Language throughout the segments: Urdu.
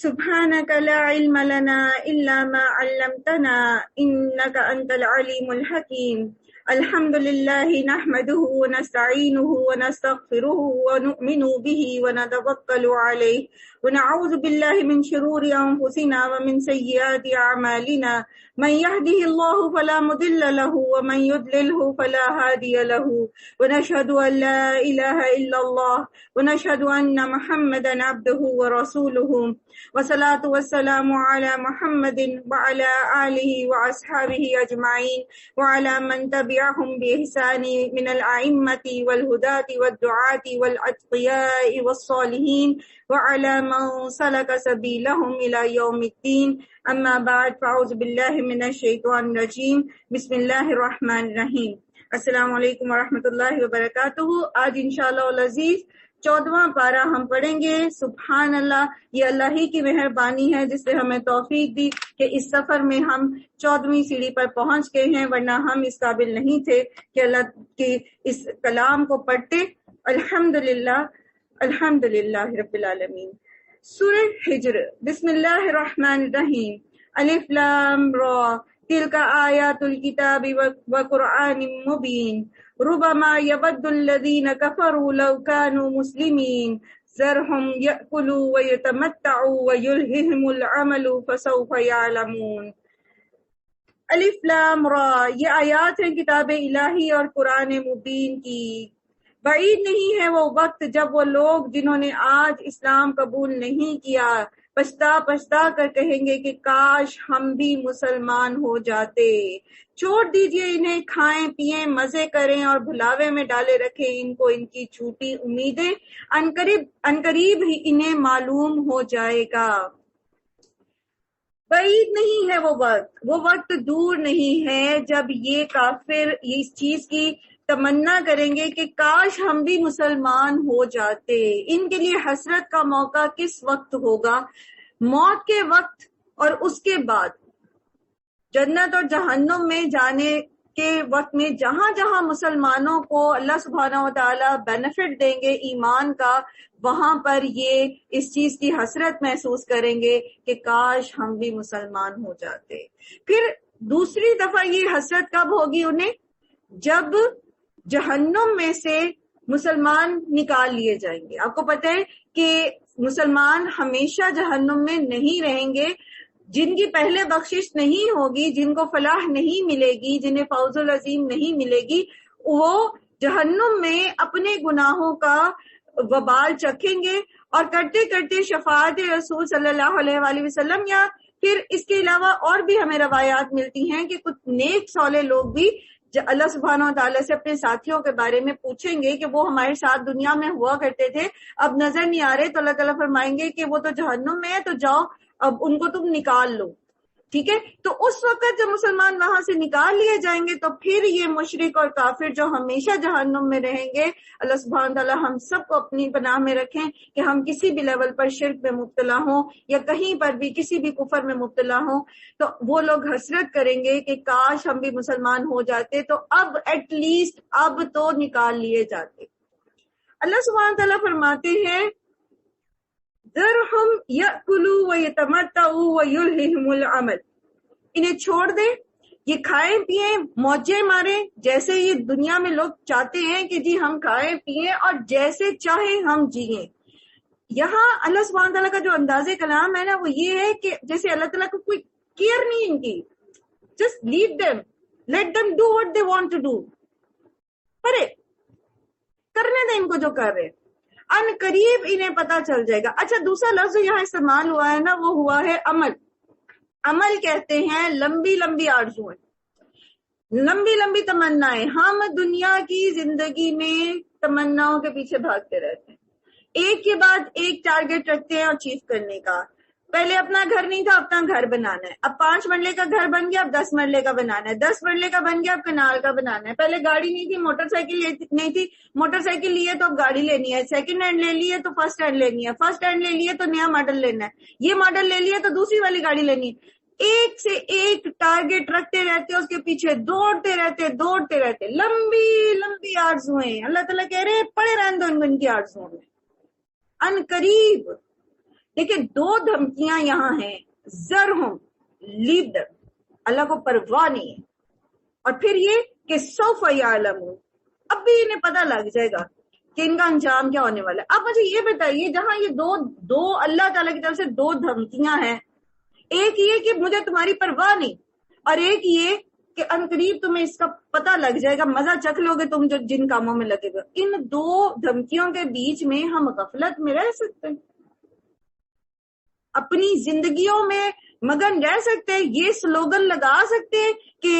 سبحانك لا علم لنا إلا ما علمتنا إنك أنت العليم الحكيم. الحمد لله نحمده ونستعينه ونستغفره ونؤمن به ونتوكل عليه ونعوذ بالله من شرور أنفسنا ومن سيئات أعمالنا. من يهده الله فلا مضل له ومن يضلله فلا هادي له ونشهد أن لا إله إلا الله ونشهد أن محمدا عبده ورسوله والصلاة والسلام على محمد وعلى آله وأصحابه أجمعين وعلى من تبعهم بإحسان من الأئمة والهداة والدعاة والأتقياء والصالحين وعلى من سلك سبيلهم إلى يوم الدين. أما بعد فأعوذ بالله من الشيطان الرجيم. بسم الله الرحمن الرحيم. السلام علیکم ورحمۃ اللہ وبرکاتہ. آج انشاءاللہ العزیز 14واں پارہ ہم پڑھیں گے. سبحان اللہ، یہ اللہ ہی کی مہربانی ہے جس نے ہمیں توفیق دی کہ اس سفر میں ہم 14ویں سیڑھی پر پہنچ گئے ہیں، ورنہ ہم اس قابل نہیں تھے کہ اللہ کے اس کلام کو پڑھتے. الحمدللہ الحمدللہ رب العالمین. سورہ ہجر. بسم اللہ الرحمن الرحیم. الف لام را تلک آیات الکتاب وقرآن مبین. ربما يود الذين كفروا لو كانوا مسلمين ذرهم يأكلوا ويتمتعوا ويلههم العمل فسوف يعلمون. الف لام را، یہ آیات ہیں کتاب الہی اور قرآن مبین کی. بعید نہیں ہے وہ وقت جب وہ لوگ جنہوں نے آج اسلام قبول نہیں کیا پچھتا کر کہیں گے کہ کاش ہم بھی مسلمان ہو جاتے. چھوڑ دیجئے انہیں، کھائیں پیئیں مزے کریں اور بھلاوے میں ڈالے رکھیں ان کو ان کی جھوٹی امیدیں. عنقریب ہی انہیں معلوم ہو جائے گا. بعید نہیں ہے وہ وقت دور نہیں ہے جب یہ کافر اس چیز کی تمنا کریں گے کہ کاش ہم بھی مسلمان ہو جاتے. ان کے لیے حسرت کا موقع کس وقت ہوگا؟ موت کے وقت اور اس کے بعد. جنت اور جہنم میں جانے کے وقت میں جہاں جہاں مسلمانوں کو اللہ سبحانہ و تعالی بینیفٹ دیں گے ایمان کا، وہاں پر یہ اس چیز کی حسرت محسوس کریں گے کہ کاش ہم بھی مسلمان ہو جاتے. پھر دوسری دفعہ یہ حسرت کب ہوگی انہیں؟ جب جہنم میں سے مسلمان نکال لیے جائیں گے. آپ کو پتہ ہے کہ مسلمان ہمیشہ جہنم میں نہیں رہیں گے. جن کی پہلے بخشش نہیں ہوگی، جن کو فلاح نہیں ملے گی، جنہیں فوز العظیم نہیں ملے گی، وہ جہنم میں اپنے گناہوں کا وبال چکھیں گے اور کرتے کرتے شفاعت رسول صلی اللہ علیہ وآلہ وسلم، یا پھر اس کے علاوہ اور بھی ہمیں روایات ملتی ہیں کہ کچھ نیک صالح لوگ بھی اللہ سبحانہ و تعالیٰ سے اپنے ساتھیوں کے بارے میں پوچھیں گے کہ وہ ہمارے ساتھ دنیا میں ہوا کرتے تھے، اب نظر نہیں آ رہے، تو اللہ تعالیٰ فرمائیں گے کہ وہ تو جہنم میں ہے، تو جاؤ اب ان کو تم نکال لو. ٹھیک ہے، تو اس وقت جب مسلمان وہاں سے نکال لیے جائیں گے تو پھر یہ مشرک اور کافر جو ہمیشہ جہنم میں رہیں گے، اللہ سبحانہ تعالیٰ ہم سب کو اپنی پناہ میں رکھیں کہ ہم کسی بھی لیول پر شرک میں مبتلا ہوں یا کہیں پر بھی کسی بھی کفر میں مبتلا ہوں، تو وہ لوگ حسرت کریں گے کہ کاش ہم بھی مسلمان ہو جاتے، تو اب ایٹ لیسٹ اب تو نکال لیے جاتے. اللہ سبحانہ تعالیٰ فرماتے ہیں ذرہم یأکلوا ویتمتعوا ویلہہم العمل. انہیں چھوڑ دیں، یہ کھائیں پیئیں موجیں ماریں جیسے یہ دنیا میں لوگ چاہتے ہیں کہ جی ہم کھائیں پیئیں اور جیسے چاہیں ہم جئیں. یہاں اللہ سبحانہ تعالیٰ کا جو انداز کلام ہے نا وہ یہ ہے کہ جیسے اللہ تعالیٰ کو کوئی کیئر نہیں ان کی، just leave them, let them do what they want to do. Pray کرنے دیں ان کو جو کر رہے. ان قریب انہیں پتہ چل جائے گا. اچھا، دوسرا لفظ یہاں استعمال ہوا ہے نا وہ ہوا ہے عمل. عمل کہتے ہیں لمبی لمبی آرزویں، لمبی لمبی تمنائیں. ہم دنیا کی زندگی میں تمناؤں کے پیچھے بھاگتے رہتے ہیں، ایک کے بعد ایک ٹارگٹ رکھتے ہیں اچیو کرنے کا. پہلے اپنا گھر نہیں تھا، اپنا گھر بنانا ہے. اب 5 مرلے کا گھر بن گیا، اب 10 مرلے کا بنانا ہے. 10 مرلے کا بن گیا، اب کنال کا بنانا ہے. پہلے گاڑی نہیں تھی، موٹر سائیکل نہیں تھی، موٹر سائیکل لی ہے تو اب گاڑی لینی ہے. سیکنڈ ہینڈ لے لی ہے تو فرسٹ ہینڈ لینی ہے. فرسٹ ہینڈ لے لی ہے تو نیا ماڈل لینا ہے. یہ ماڈل لے لیا تو دوسری والی گاڑی لینی ہے. ایک سے ایک ٹارگٹ رکھتے رہتے، اس کے پیچھے دوڑتے رہتے. لمبی لمبی آرزویں. اللہ تعالیٰ کہہ رہے ہیں پڑے رہنے دو ان کی آرزوؤں میں. ان قریب لیکن 2 دھمکیاں یہاں ہیں، ذرہم لیو دم، اللہ کو پرواہ نہیں ہے، اور پھر یہ کہ سوف یعلمون، اب بھی انہیں پتہ لگ جائے گا کہ ان کا انجام کیا ہونے والا ہے۔ آپ مجھے یہ بتائیے، جہاں یہ دو اللہ تعالیٰ کی طرف سے 2 دھمکیاں ہیں، ایک یہ کہ مجھے تمہاری پرواہ نہیں، اور ایک یہ کہ عنقریب تمہیں اس کا پتہ لگ جائے گا، مزہ چکھ لو گے تم جو جن کاموں میں لگے گا، ان 2 دھمکیوں کے بیچ میں ہم غفلت میں رہ سکتے ہیں؟ اپنی زندگیوں میں مگن رہ سکتے ہیں؟ یہ سلوگن لگا سکتے ہیں کہ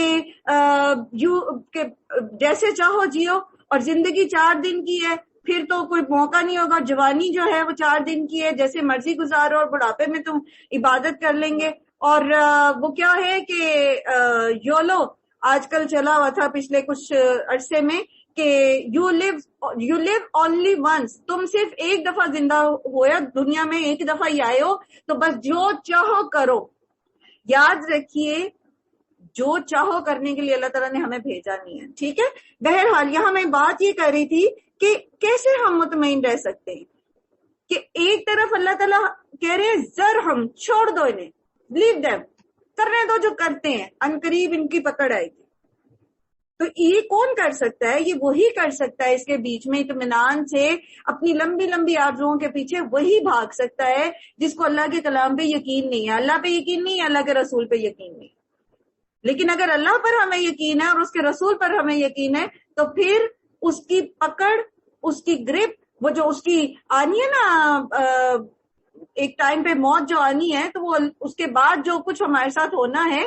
جیسے چاہو جیو، اور زندگی 4 دن کی ہے، پھر تو کوئی موقع نہیں ہوگا، جوانی جو ہے وہ 4 دن کی ہے، جیسے مرضی گزارو، اور بڑھاپے میں تم عبادت کر لیں گے۔ اور وہ کیا ہے کہ یولو آج کل چلا ہوا تھا پچھلے کچھ عرصے میں کہ یو لیو اونلی ونس، تم صرف ایک دفعہ زندہ ہویا دنیا میں، ایک دفعہ ہی آئے ہو، تو بس جو چاہو کرو۔ یاد رکھیے، جو چاہو کرنے کے لیے اللہ تعالیٰ نے ہمیں بھیجا نہیں ہے، ٹھیک ہے؟ بہرحال یہاں میں بات یہ کر رہی تھی کہ کیسے ہم مطمئن رہ سکتے ہیں کہ ایک طرف اللہ تعالیٰ کہہ رہے ہیں ذرہم، چھوڑ دو انہیں، لیو دیم، کرنے دو جو کرتے ہیں، عنقریب ان کی پکڑ آئے گی۔ تو یہ کون کر سکتا ہے؟ یہ وہی کر سکتا ہے، اس کے بیچ میں اطمینان سے اپنی لمبی لمبی آرزوؤں کے پیچھے وہی بھاگ سکتا ہے جس کو اللہ کے کلام پہ یقین نہیں ہے، اللہ پہ یقین نہیں ہے، اللہ کے رسول پہ یقین نہیں ہے۔ لیکن اگر اللہ پر ہمیں یقین ہے اور اس کے رسول پر ہمیں یقین ہے، تو پھر اس کی پکڑ، اس کی گرپ، وہ جو اس کی آنی ہے نا ایک ٹائم پہ موت جو آنی ہے، تو وہ اس کے بعد جو کچھ ہمارے ساتھ ہونا ہے،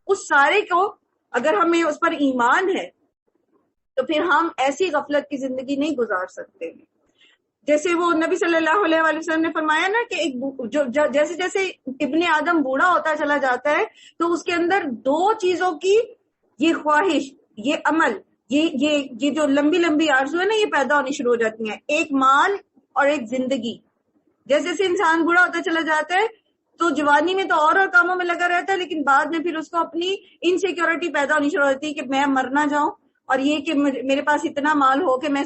اس سارے کو اگر ہمیں اس پر ایمان ہے تو پھر ہم ایسی غفلت کی زندگی نہیں گزار سکتے ہیں۔ جیسے وہ نبی صلی اللہ علیہ وسلم نے فرمایا نا کہ جیسے جیسے ابن آدم بوڑھا ہوتا چلا جاتا ہے تو اس کے اندر 2 چیزوں کی، یہ خواہش، یہ عمل، یہ جو لمبی لمبی آرزو ہے نا، یہ پیدا ہونی شروع ہو جاتی ہیں، ایک مال اور ایک زندگی۔ جیسے جیسے انسان بوڑھا ہوتا چلا جاتا ہے تو جوانی میں تو اور کاموں میں لگا رہتا ہے، لیکن بعد میں پھر اس کو اپنی انسیکیورٹی پیدا ہونی شروع ہوتی ہے کہ میں مر نہ جاؤں، اور یہ کہ میرے پاس اتنا مال ہو کہ میں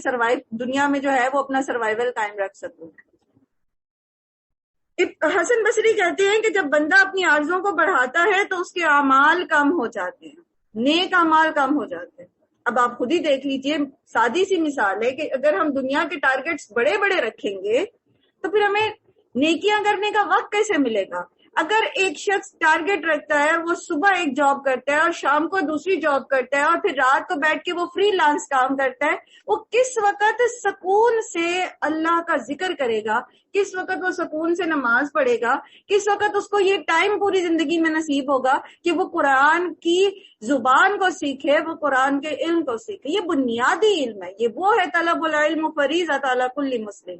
دنیا میں جو ہے وہ اپنا سروائیول قائم رکھ سکوں۔ حسن بصری کہتے ہیں کہ جب بندہ اپنی آرزوؤں کو بڑھاتا ہے تو اس کے اعمال کم ہو جاتے ہیں، نیک اعمال کم ہو جاتے ہیں۔ اب آپ خود ہی دیکھ لیجئے، سادی سی مثال ہے کہ اگر ہم دنیا کے ٹارگٹس بڑے بڑے رکھیں گے تو پھر ہمیں نیکیاں کرنے کا وقت کیسے ملے گا؟ اگر ایک شخص ٹارگٹ رکھتا ہے، وہ صبح ایک جاب کرتا ہے اور شام کو دوسری جاب کرتا ہے اور پھر رات کو بیٹھ کے وہ فری لانس کام کرتا ہے، وہ کس وقت سکون سے اللہ کا ذکر کرے گا؟ کس وقت وہ سکون سے نماز پڑھے گا؟ کس وقت اس کو یہ ٹائم پوری زندگی میں نصیب ہوگا کہ وہ قرآن کی زبان کو سیکھے، وہ قرآن کے علم کو سیکھے؟ یہ بنیادی علم ہے، یہ وہ ہے طلب العلم فریضۃ علی کل مسلم۔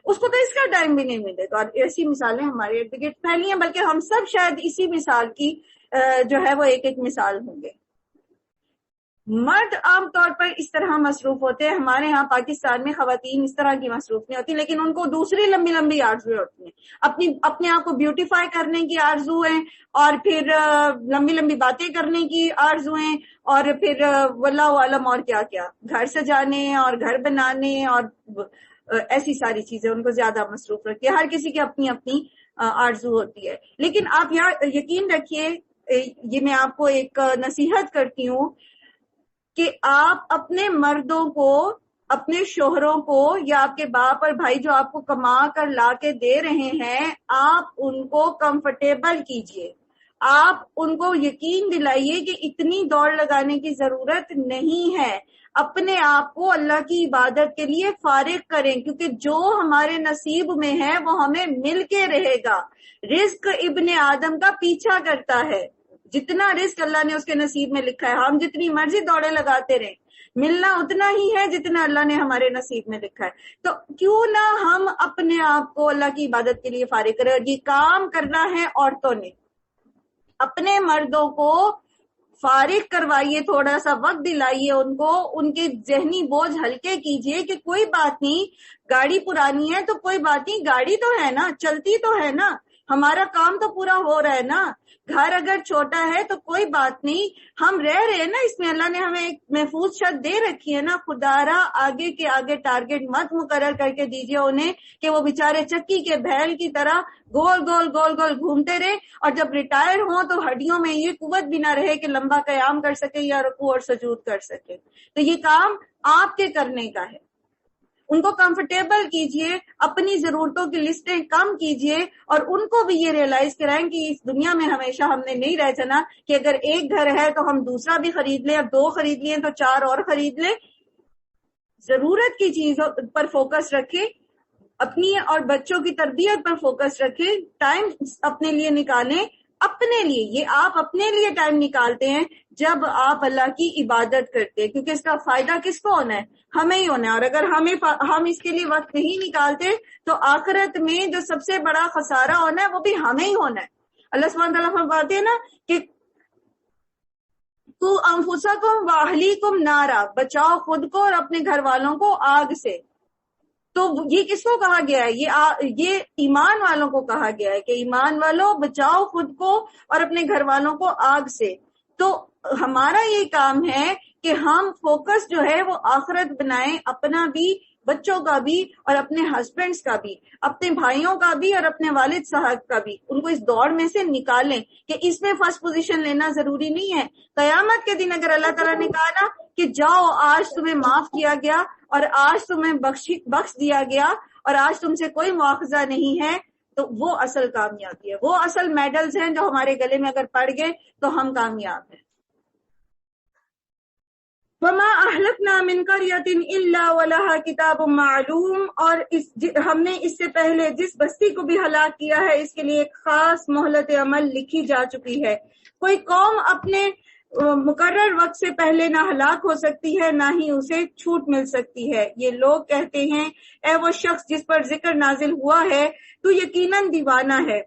اس کو تو اس کا ٹائم بھی نہیں ملے گا، اور ایسی مثالیں ہمارے ارد گرد پھیلی ہیں، بلکہ ہم سب شاید اسی مثال کی جو ہے وہ ایک ایک مثال ہوں گے۔ مرد عام طور پر اس طرح مصروف ہوتے ہیں، ہمارے ہاں پاکستان میں خواتین اس طرح کی مصروف نہیں ہوتی، لیکن ان کو دوسری لمبی لمبی آرزویں ہوتی ہیں، اپنے آپ کو بیوٹیفائی کرنے کی آرزویں، اور پھر لمبی لمبی باتیں کرنے کی آرزویں، اور پھر واللہ عالم اور کیا کیا، گھر سجانے اور گھر بنانے اور ایسی ساری چیزیں ان کو زیادہ مصروف رکھتی ہے۔ ہر کسی کی اپنی اپنی آرزو ہوتی ہے، لیکن آپ یقین رکھیے، یہ میں آپ کو ایک نصیحت کرتی ہوں کہ آپ اپنے مردوں کو، اپنے شوہروں کو، یا آپ کے باپ اور بھائی جو آپ کو کما کر لا کے دے رہے ہیں، آپ ان کو کمفرٹیبل کیجئے، آپ ان کو یقین دلائیے کہ اتنی دوڑ لگانے کی ضرورت نہیں ہے، اپنے آپ کو اللہ کی عبادت کے لیے فارغ کریں، کیونکہ جو ہمارے نصیب میں ہے وہ ہمیں مل کے رہے گا۔ رزق ابن آدم کا پیچھا کرتا ہے، جتنا رزق اللہ نے اس کے نصیب میں لکھا ہے، ہم جتنی مرضی دوڑے لگاتے رہیں، ملنا اتنا ہی ہے جتنا اللہ نے ہمارے نصیب میں لکھا ہے۔ تو کیوں نہ ہم اپنے آپ کو اللہ کی عبادت کے لیے فارغ کریں، اور یہ کام کرنا ہے عورتوں نے، اپنے مردوں کو فارغ کروائیے، تھوڑا سا وقت دلائیے ان کو، ان کے ذہنی بوجھ ہلکے کیجئے کہ کوئی بات نہیں، گاڑی پرانی ہے تو کوئی بات نہیں، گاڑی تو ہے نا، چلتی تو ہے نا، ہمارا کام تو پورا ہو رہا ہے نا. گھر اگر چھوٹا ہے تو کوئی بات نہیں, ہم رہ رہے ہیں نا اس میں, اللہ نے ہمیں ایک محفوظ شرط دے رکھی ہے نا. خدارا آگے کے آگے ٹارگٹ مت مقرر کر کے دیجئے انہیں کہ وہ بیچارے چکی کے بیل کی طرح گول گول گول گول گھومتے رہے, اور جب ریٹائر ہوں تو ہڈیوں میں یہ قوت بھی نہ رہے کہ لمبا قیام کر سکے یا رکوع اور سجود کر سکے. تو یہ کام آپ کے کرنے کا ہے. ان کو کمفرٹیبل کیجئے, اپنی ضرورتوں کی لسٹیں کم کیجئے, اور ان کو بھی یہ ریئلائز کرائیں کہ اس دنیا میں ہمیشہ ہم نے نہیں رہ جانا کہ اگر ایک گھر ہے تو ہم دوسرا بھی خرید لیں, اب 2 خرید لیے تو 4 اور خرید لیں. ضرورت کی چیزوں پر فوکس رکھیں, اپنی اور بچوں کی تربیت پر فوکس رکھیں, ٹائم اپنے لیے نکالیں. اپنے لیے, یہ آپ اپنے لیے ٹائم نکالتے ہیں جب آپ اللہ کی عبادت کرتے ہیں, کیونکہ اس کا فائدہ کس کو ہونا ہے؟ ہمیں ہی ہونا ہے. اور اگر ہم اس کے لیے وقت نہیں نکالتے تو آخرت میں جو سب سے بڑا خسارہ ہونا ہے وہ بھی ہمیں ہی ہونا ہے. اللہ سبحانہ تعالیٰ فرماتے ہیں نا کہ تو انفسکم واہلیکم نارا, بچاؤ خود کو اور اپنے گھر والوں کو آگ سے. تو یہ کس کو کہا گیا ہے؟ یہ ایمان والوں کو کہا گیا ہے کہ ایمان والوں بچاؤ خود کو اور اپنے گھر والوں کو آگ سے. تو ہمارا یہ کام ہے کہ ہم فوکس جو ہے وہ آخرت بنائیں, اپنا بھی, بچوں کا بھی, اور اپنے ہسبینڈز کا بھی, اپنے بھائیوں کا بھی, اور اپنے والد صاحب کا بھی. ان کو اس دور میں سے نکالیں کہ اس میں فرسٹ پوزیشن لینا ضروری نہیں ہے. قیامت کے دن اگر اللہ تعالیٰ نے کہا نا کہ جاؤ آج تمہیں معاف کیا گیا اور آج تمہیں بخش دیا گیا اور آج تم سے کوئی مواخذہ نہیں ہے, تو وہ اصل کامیابی ہے, وہ اصل میڈلز ہیں جو ہمارے گلے میں اگر پڑ گئے تو ہم کامیاب ہیں. وَمَا أَهْلَكْنَا مِنْ قَرْيَةٍ إِلَّا وَلَهَا كِتَابٌ مَعْلُوم, اور ہم نے اس سے پہلے جس بستی کو بھی ہلاک کیا ہے اس کے لیے ایک خاص مہلت عمل لکھی جا چکی ہے. کوئی قوم اپنے مقرر وقت سے پہلے نہ ہلاک ہو سکتی ہے نہ ہی اسے چھوٹ مل سکتی ہے. یہ لوگ کہتے ہیں اے وہ شخص جس پر ذکر نازل ہوا ہے تو یقیناً دیوانہ ہے.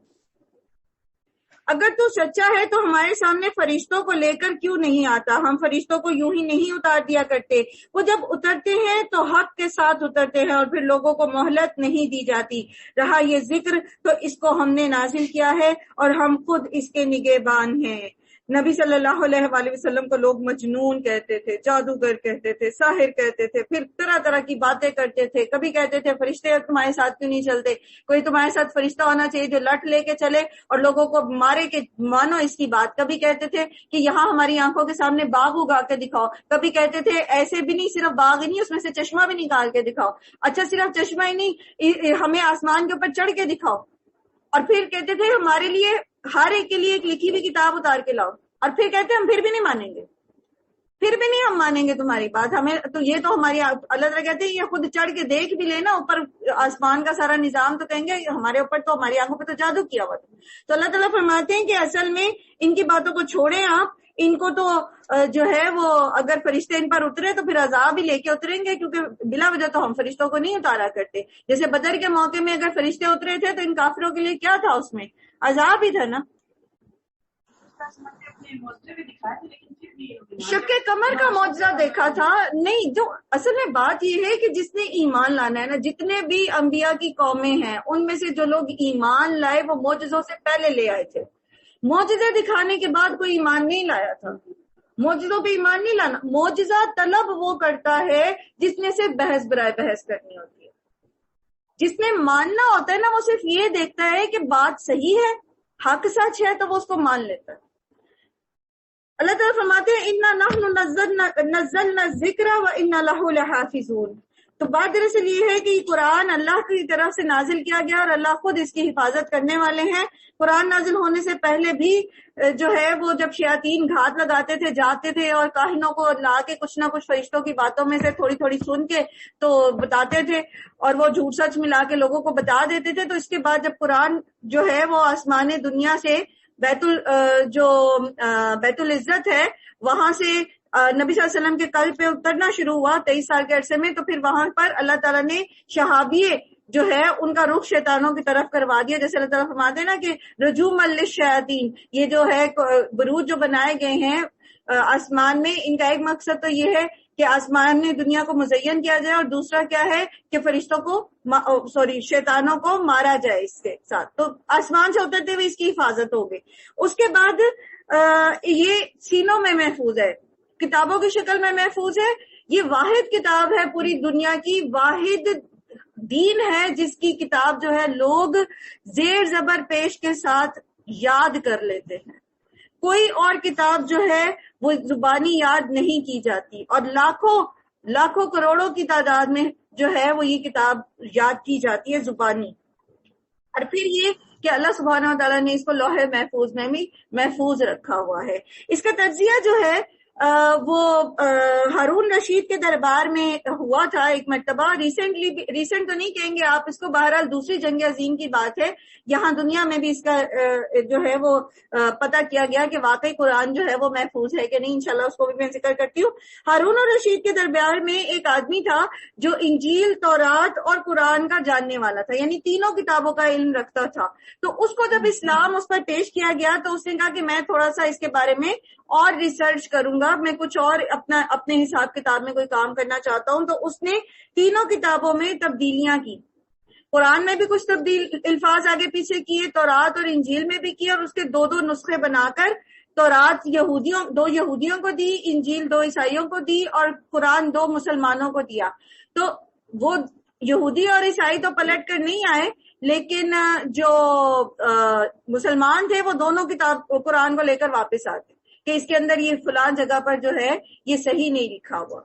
اگر تو سچا ہے تو ہمارے سامنے فرشتوں کو لے کر کیوں نہیں آتا؟ ہم فرشتوں کو یوں ہی نہیں اتار دیا کرتے. وہ جب اترتے ہیں تو حق کے ساتھ اترتے ہیں اور پھر لوگوں کو مہلت نہیں دی جاتی. رہا یہ ذکر تو اس کو ہم نے نازل کیا ہے اور ہم خود اس کے نگہبان ہیں. نبی صلی اللہ علیہ وآلہ وسلم کو لوگ مجنون کہتے تھے, جادوگر کہتے تھے, ساحر کہتے تھے, پھر طرح طرح کی باتیں کرتے تھے. کبھی کہتے تھے فرشتے تمہارے ساتھ کیوں نہیں چلتے, کوئی تمہارے ساتھ فرشتہ ہونا چاہیے جو لٹ لے کے چلے اور لوگوں کو مارے کہ مانو اس کی بات. کبھی کہتے تھے کہ یہاں ہماری آنکھوں کے سامنے باغ اگا کے دکھاؤ. کبھی کہتے تھے ایسے بھی نہیں, صرف باغ ہی نہیں, اس میں سے چشمہ بھی نکال کے دکھاؤ. اچھا صرف چشمہ ہی نہیں, ہمیں آسمان کے اوپر چڑھ کے دکھاؤ. اور پھر کہتے تھے ہمارے لیے ہر ایک کے لیے ایک لکھی ہوئی کتاب اتار کے لاؤ. اور پھر کہتے ہیں ہم پھر بھی نہیں مانیں گے, پھر بھی نہیں ہم مانیں گے تمہاری بات. ہمیں تو یہ تو ہماری, اللہ تعالیٰ کہتے ہیں یہ خود چڑھ کے دیکھ بھی لینا اوپر آسمان کا سارا نظام, تو کہیں گے ہمارے اوپر تو, ہماری آنکھوں پہ تو جادو کیا ہوا تھا. تو اللہ تعالیٰ فرماتے ہیں کہ اصل میں ان کی باتوں کو چھوڑیں آپ. ان کو تو جو ہے وہ اگر فرشتے ان پر اترے تو پھر عذاب ہی لے کے اتریں گے, کیونکہ بلا وجہ تو ہم فرشتوں کو نہیں اتارا کرتے. جیسے بدر کے موقع میں اگر فرشتے اترے تھے تو ان کافروں کے لیے کیا تھا, اس میں عذاب ہی تھا نا. شق کمر کا معجزہ دیکھا تھا نہیں. جو اصل میں بات یہ ہے کہ جس نے ایمان لانا ہے نا, جتنے بھی انبیاء کی قومیں ہیں ان میں سے جو لوگ ایمان لائے وہ معجزوں سے پہلے لے آئے تھے. معجزے دکھانے کے بعد کوئی ایمان نہیں لایا تھا. معجزوں پہ ایمان نہیں لانا. معجزہ طلب وہ کرتا ہے جس میں سے بحث برائے بحث کرنی ہوتی ہے. جس نے ماننا ہوتا ہے نا وہ صرف یہ دیکھتا ہے کہ بات صحیح ہے, حق سچ ہے, تو وہ اس کو مان لیتا ہے. اللہ تعالیٰ فرماتے ہیں اِنَّا نَحْنُ نَزَّلْنَا الذِّكْرَ وَإِنَّا لَهُ لَحَافِظُونَ. تو بات دراصل یہ ہے کہ یہ قرآن اللہ کی طرف سے نازل کیا گیا اور اللہ خود اس کی حفاظت کرنے والے ہیں. قرآن نازل ہونے سے پہلے بھی جو ہے وہ جب شیاطین گھات لگاتے تھے, جاتے تھے اور کاہنوں کو لا کے کچھ نہ کچھ فرشتوں کی باتوں میں سے تھوڑی تھوڑی سن کے تو بتاتے تھے اور وہ جھوٹ سچ ملا کے لوگوں کو بتا دیتے تھے. تو اس کے بعد جب قرآن جو ہے وہ آسمان دنیا سے بیت العزت ہے وہاں سے نبی صلی اللہ علیہ وسلم کے قلب پہ اترنا شروع ہوا 23 سال کے عرصے میں, تو پھر وہاں پر اللہ تعالیٰ نے شہابیے جو ہے ان کا رخ شیطانوں کی طرف کروا دیا. جیسے اللہ تعالیٰ فرماتے ہیں نا کہ رجوم للشیاطین, یہ جو ہے بروج جو بنائے گئے ہیں آسمان میں, ان کا ایک مقصد تو یہ ہے کہ آسمان میں دنیا کو مزین کیا جائے، اور دوسرا کیا ہے کہ فرشتوں کو شیطانوں کو مارا جائے اس کے ساتھ. تو آسمان سے اترتے ہوئے اس کی حفاظت ہو گئی. اس کے بعد یہ سینوں میں محفوظ ہے، کتابوں کی شکل میں محفوظ ہے. یہ واحد کتاب ہے پوری دنیا کی، واحد دین ہے جس کی کتاب جو ہے لوگ زیر زبر پیش کے ساتھ یاد کر لیتے ہیں. کوئی اور کتاب جو ہے وہ زبانی یاد نہیں کی جاتی، اور لاکھوں کروڑوں کی تعداد میں جو ہے وہ یہ کتاب یاد کی جاتی ہے زبانی. اور پھر یہ کہ اللہ سبحانہ و تعالیٰ نے اس کو لوح محفوظ میں بھی محفوظ رکھا ہوا ہے. اس کا تجزیہ جو ہے وہ ہارون رشید کے دربار میں ہوا تھا ایک مرتبہ. ریسنٹ تو نہیں کہیں گے آپ اس کو، بہرحال دوسری جنگ عظیم کی بات ہے. یہاں دنیا میں بھی اس کا جو ہے وہ پتہ کیا گیا کہ واقعی قرآن جو ہے وہ محفوظ ہے کہ نہیں. انشاءاللہ اس کو بھی میں ذکر کرتی ہوں. ہارون رشید کے دربار میں ایک آدمی تھا جو انجیل، تورات اور قرآن کا جاننے والا تھا، یعنی تینوں کتابوں کا علم رکھتا تھا. تو اس کو جب اسلام اس پر پیش کیا گیا تو اس نے کہا کہ میں تھوڑا سا اس کے بارے میں اور ریسرچ کروں گا، میں کچھ اور اپنے حساب کتاب میں کوئی کام کرنا چاہتا ہوں. تو اس نے تینوں کتابوں میں تبدیلیاں کی. قرآن میں بھی کچھ الفاظ آگے پیچھے کیے، تورات اور انجیل میں بھی کیے، اور اس کے دو نسخے بنا کر تورات دو یہودیوں کو دی، انجیل 2 عیسائیوں کو دی، اور قرآن 2 مسلمانوں کو دیا. تو وہ یہودی اور عیسائی تو پلٹ کر نہیں آئے، لیکن جو مسلمان تھے وہ دونوں قرآن کو لے کر واپس آتے کہ اس کے اندر یہ فلاں جگہ پر جو ہے یہ صحیح نہیں لکھا ہوا.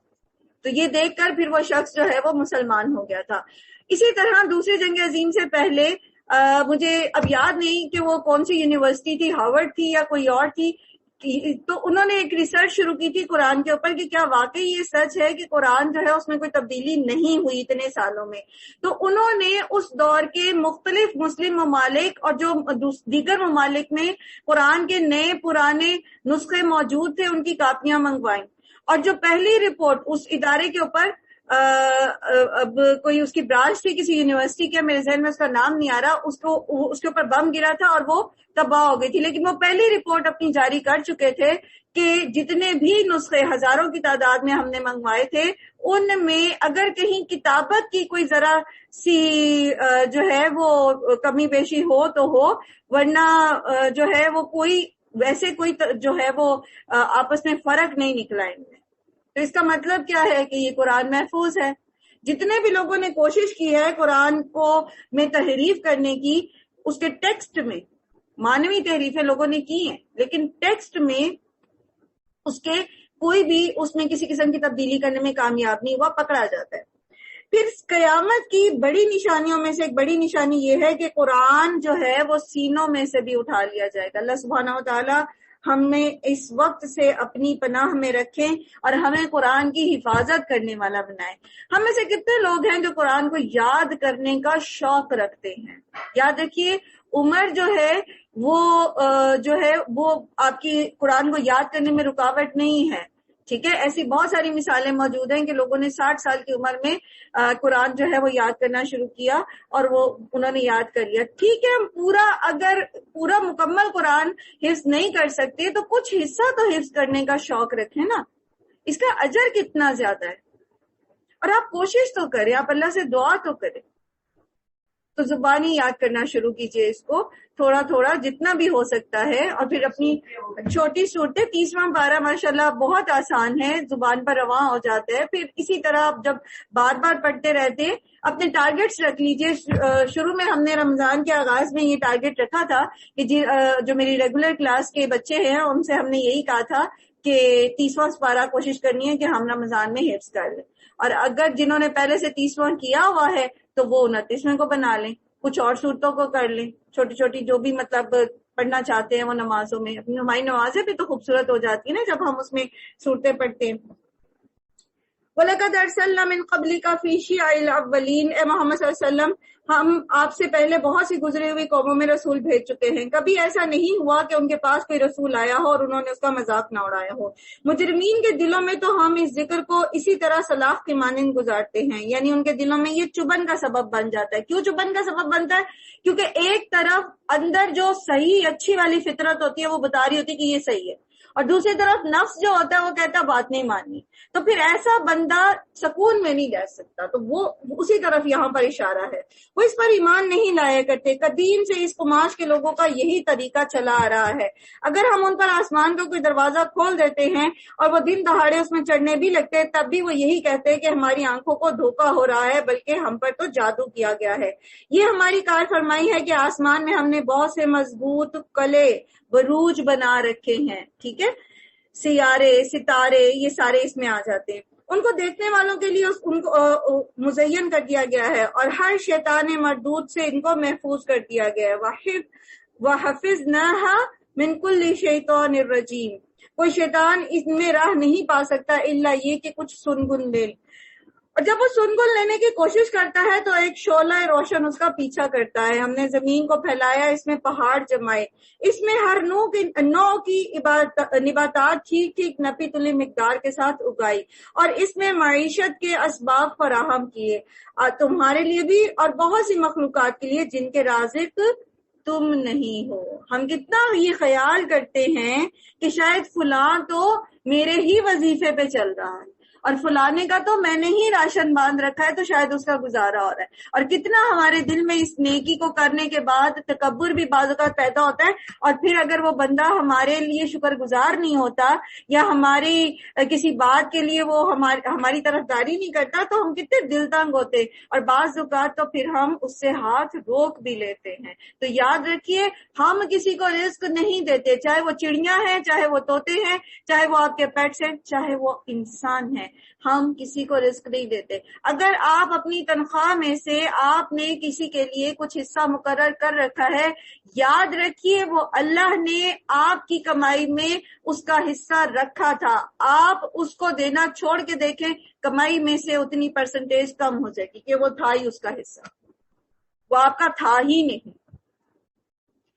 تو یہ دیکھ کر پھر وہ شخص جو ہے وہ مسلمان ہو گیا تھا. اسی طرح دوسری جنگ عظیم سے پہلے مجھے اب یاد نہیں کہ وہ کون سی یونیورسٹی تھی، ہارورڈ تھی یا کوئی اور تھی، تو انہوں نے ایک ریسرچ شروع کی تھی قرآن کے اوپر کہ کیا واقعی یہ سچ ہے کہ قرآن جو ہے اس میں کوئی تبدیلی نہیں ہوئی اتنے سالوں میں. تو انہوں نے اس دور کے مختلف مسلم ممالک اور جو دیگر ممالک میں قرآن کے نئے پرانے نسخے موجود تھے ان کی کاپیاں منگوائیں. اور جو پہلی رپورٹ اس ادارے کے اوپر اب کوئی اس کی برانچ تھی کسی یونیورسٹی کے، میرے ذہن میں اس کا نام نہیں آ رہا، اس کے اوپر بم گرا تھا اور وہ تباہ ہو گئی تھی. لیکن وہ پہلی رپورٹ اپنی جاری کر چکے تھے کہ جتنے بھی نسخے ہزاروں کی تعداد میں ہم نے منگوائے تھے ان میں اگر کہیں کتابت کی کوئی ذرا سی جو ہے وہ کمی بیشی ہو تو ہو، ورنہ جو ہے وہ کوئی ویسے کوئی جو ہے وہ آپس میں فرق نہیں نکلا ان میں. تو اس کا مطلب کیا ہے کہ یہ قرآن محفوظ ہے. جتنے بھی لوگوں نے کوشش کی ہے قرآن کو میں تحریف کرنے کی، اس کے ٹیکسٹ میں مانوی تحریفیں لوگوں نے کی ہیں، لیکن ٹیکسٹ میں اس کے کوئی بھی اس میں کسی قسم کی تبدیلی کرنے میں کامیاب نہیں ہوا، پکڑا جاتا ہے. پھر قیامت کی بڑی نشانیوں میں سے ایک بڑی نشانی یہ ہے کہ قرآن جو ہے وہ سینوں میں سے بھی اٹھا لیا جائے گا. اللہ سبحانہ و تعالی ہمیں اس وقت سے اپنی پناہ میں رکھیں اور ہمیں قرآن کی حفاظت کرنے والا بنائے. ہم میں سے کتنے لوگ ہیں جو قرآن کو یاد کرنے کا شوق رکھتے ہیں؟ یاد رکھیے عمر جو ہے وہ آپ کی قرآن کو یاد کرنے میں رکاوٹ نہیں ہے. ٹھیک ہے، ایسی بہت ساری مثالیں موجود ہیں کہ لوگوں نے 60 سال کی عمر میں قرآن جو ہے وہ یاد کرنا شروع کیا اور وہ انہوں نے یاد کر لیا. ٹھیک ہے، اگر پورا مکمل قرآن حفظ نہیں کر سکتے تو کچھ حصہ تو حفظ کرنے کا شوق رکھیں نا. اس کا اجر کتنا زیادہ ہے، اور آپ کوشش تو کریں، آپ اللہ سے دعا تو کریں. تو زبانی یاد کرنا شروع کیجئے اس کو تھوڑا تھوڑا جتنا بھی ہو سکتا ہے. اور پھر اپنی چھوٹی صورتیں 30واں پارہ ماشاءاللہ بہت آسان ہے، زبان پر رواں ہو جاتا ہے. پھر اسی طرح آپ جب بار بار پڑھتے رہتے اپنے ٹارگٹس رکھ لیجئے. شروع میں ہم نے رمضان کے آغاز میں یہ ٹارگٹ رکھا تھا کہ جو میری ریگولر کلاس کے بچے ہیں ان سے ہم نے یہی کہا تھا کہ 30واں پارہ کوشش کرنی ہے کہ ہم رمضان میں حفظ کر لیں. اور اگر جنہوں نے پہلے سے 30واں کیا ہوا ہے تو وہ 29ویں کو بنا لیں، کچھ اور صورتوں کو کر لیں، چھوٹی چھوٹی جو بھی مطلب پڑھنا چاہتے ہیں وہ نمازوں میں. اپنی نمائی نمازیں بھی تو خوبصورت ہو جاتی ہیں نا جب ہم اس میں صورتیں پڑھتے ہیں. وَلَقَدْ أَرْسَلْنَا مِن قَبْلِكَ فِي شِيَعِ الْأَوَّلِينَ، اے محمد صلی اللہ علیہ وسلم ہم آپ سے پہلے بہت سی گزری ہوئی قوموں میں رسول بھیج چکے ہیں. کبھی ایسا نہیں ہوا کہ ان کے پاس کوئی رسول آیا ہو اور انہوں نے اس کا مذاق نہ اڑایا ہو. مجرمین کے دلوں میں تو ہم اس ذکر کو اسی طرح سلاخ کے مانند گزارتے ہیں، یعنی ان کے دلوں میں یہ چبھن کا سبب بن جاتا ہے. کیوں چبھن کا سبب بنتا ہے؟ کیونکہ ایک طرف اندر جو صحیح اچھی والی فطرت ہوتی ہے وہ بتا رہی ہوتی ہے کہ یہ صحیح ہے، اور دوسری طرف نفس جو ہوتا ہے وہ کہتا ہے بات نہیں ماننی. تو پھر ایسا بندہ سکون میں نہیں رہ سکتا. تو وہ اسی طرف یہاں پر اشارہ ہے. وہ اس پر ایمان نہیں لایا کرتے. قدیم سے اس قماش کے لوگوں کا یہی طریقہ چلا آ رہا ہے. اگر ہم ان پر آسمان کا کوئی دروازہ کھول دیتے ہیں اور وہ دن دہاڑے اس میں چڑھنے بھی لگتے ہیں, تب بھی وہ یہی کہتے ہیں کہ ہماری آنکھوں کو دھوکا ہو رہا ہے, بلکہ ہم پر تو جادو کیا گیا ہے. یہ ہماری کار فرمائی ہے کہ آسمان میں ہم نے بہت سے مضبوط قلعے بروج بنا رکھے ہیں. ٹھیک ہے, سیارے ستارے یہ سارے اس میں آ جاتے ہیں. ان کو دیکھنے والوں کے لیے ان کو مزین کر دیا گیا ہے, اور ہر شیطان مردود سے ان کو محفوظ کر دیا گیا ہے. وَحَفِظْنَاهَا مِنْ كُلِّ شَيْطَانٍ الرَّجِيمٍ. کوئی شیطان اس میں راہ نہیں پا سکتا الا یہ کہ کچھ سنگن لے. اور جب وہ سنگن لینے کی کوشش کرتا ہے تو ایک شعلہ روشن اس کا پیچھا کرتا ہے. ہم نے زمین کو پھیلایا, اس میں پہاڑ جمائے, اس میں ہر نوع کی نباتات ٹھیک ٹھیک نپی تلی مقدار کے ساتھ اگائی, اور اس میں معیشت کے اسباب فراہم کیے تمہارے لیے بھی اور بہت سی مخلوقات کے لیے جن کے رازق تم نہیں ہو. ہم کتنا یہ خیال کرتے ہیں کہ شاید فلاں تو میرے ہی وظیفے پہ چل رہا ہے, اور فلانے کا تو میں نے ہی راشن باندھ رکھا ہے تو شاید اس کا گزارا ہو رہا ہے. اور کتنا ہمارے دل میں اس نیکی کو کرنے کے بعد تکبر بھی بعض اوقات پیدا ہوتا ہے, اور پھر اگر وہ بندہ ہمارے لیے شکر گزار نہیں ہوتا یا ہماری کسی بات کے لیے وہ ہماری طرفداری نہیں کرتا تو ہم کتنے دل تنگ ہوتے, اور بعض اوقات تو پھر ہم اس سے ہاتھ روک بھی لیتے ہیں. تو یاد رکھیے, ہم کسی کو رزق نہیں دیتے, چاہے وہ چڑیاں ہیں, چاہے وہ طوطے ہیں, چاہے وہ آپ کے پیٹس ہیں, چاہے وہ انسان ہیں. ہم کسی کو رزق نہیں دیتے. اگر آپ اپنی تنخواہ میں سے آپ نے کسی کے لیے کچھ حصہ مقرر کر رکھا ہے, یاد رکھیے وہ اللہ نے آپ کی کمائی میں اس کا حصہ رکھا تھا. آپ اس کو دینا چھوڑ کے دیکھیں, کمائی میں سے اتنی پرسنٹیج کم ہو جائے گی کہ وہ تھا ہی اس کا حصہ, وہ آپ کا تھا ہی نہیں.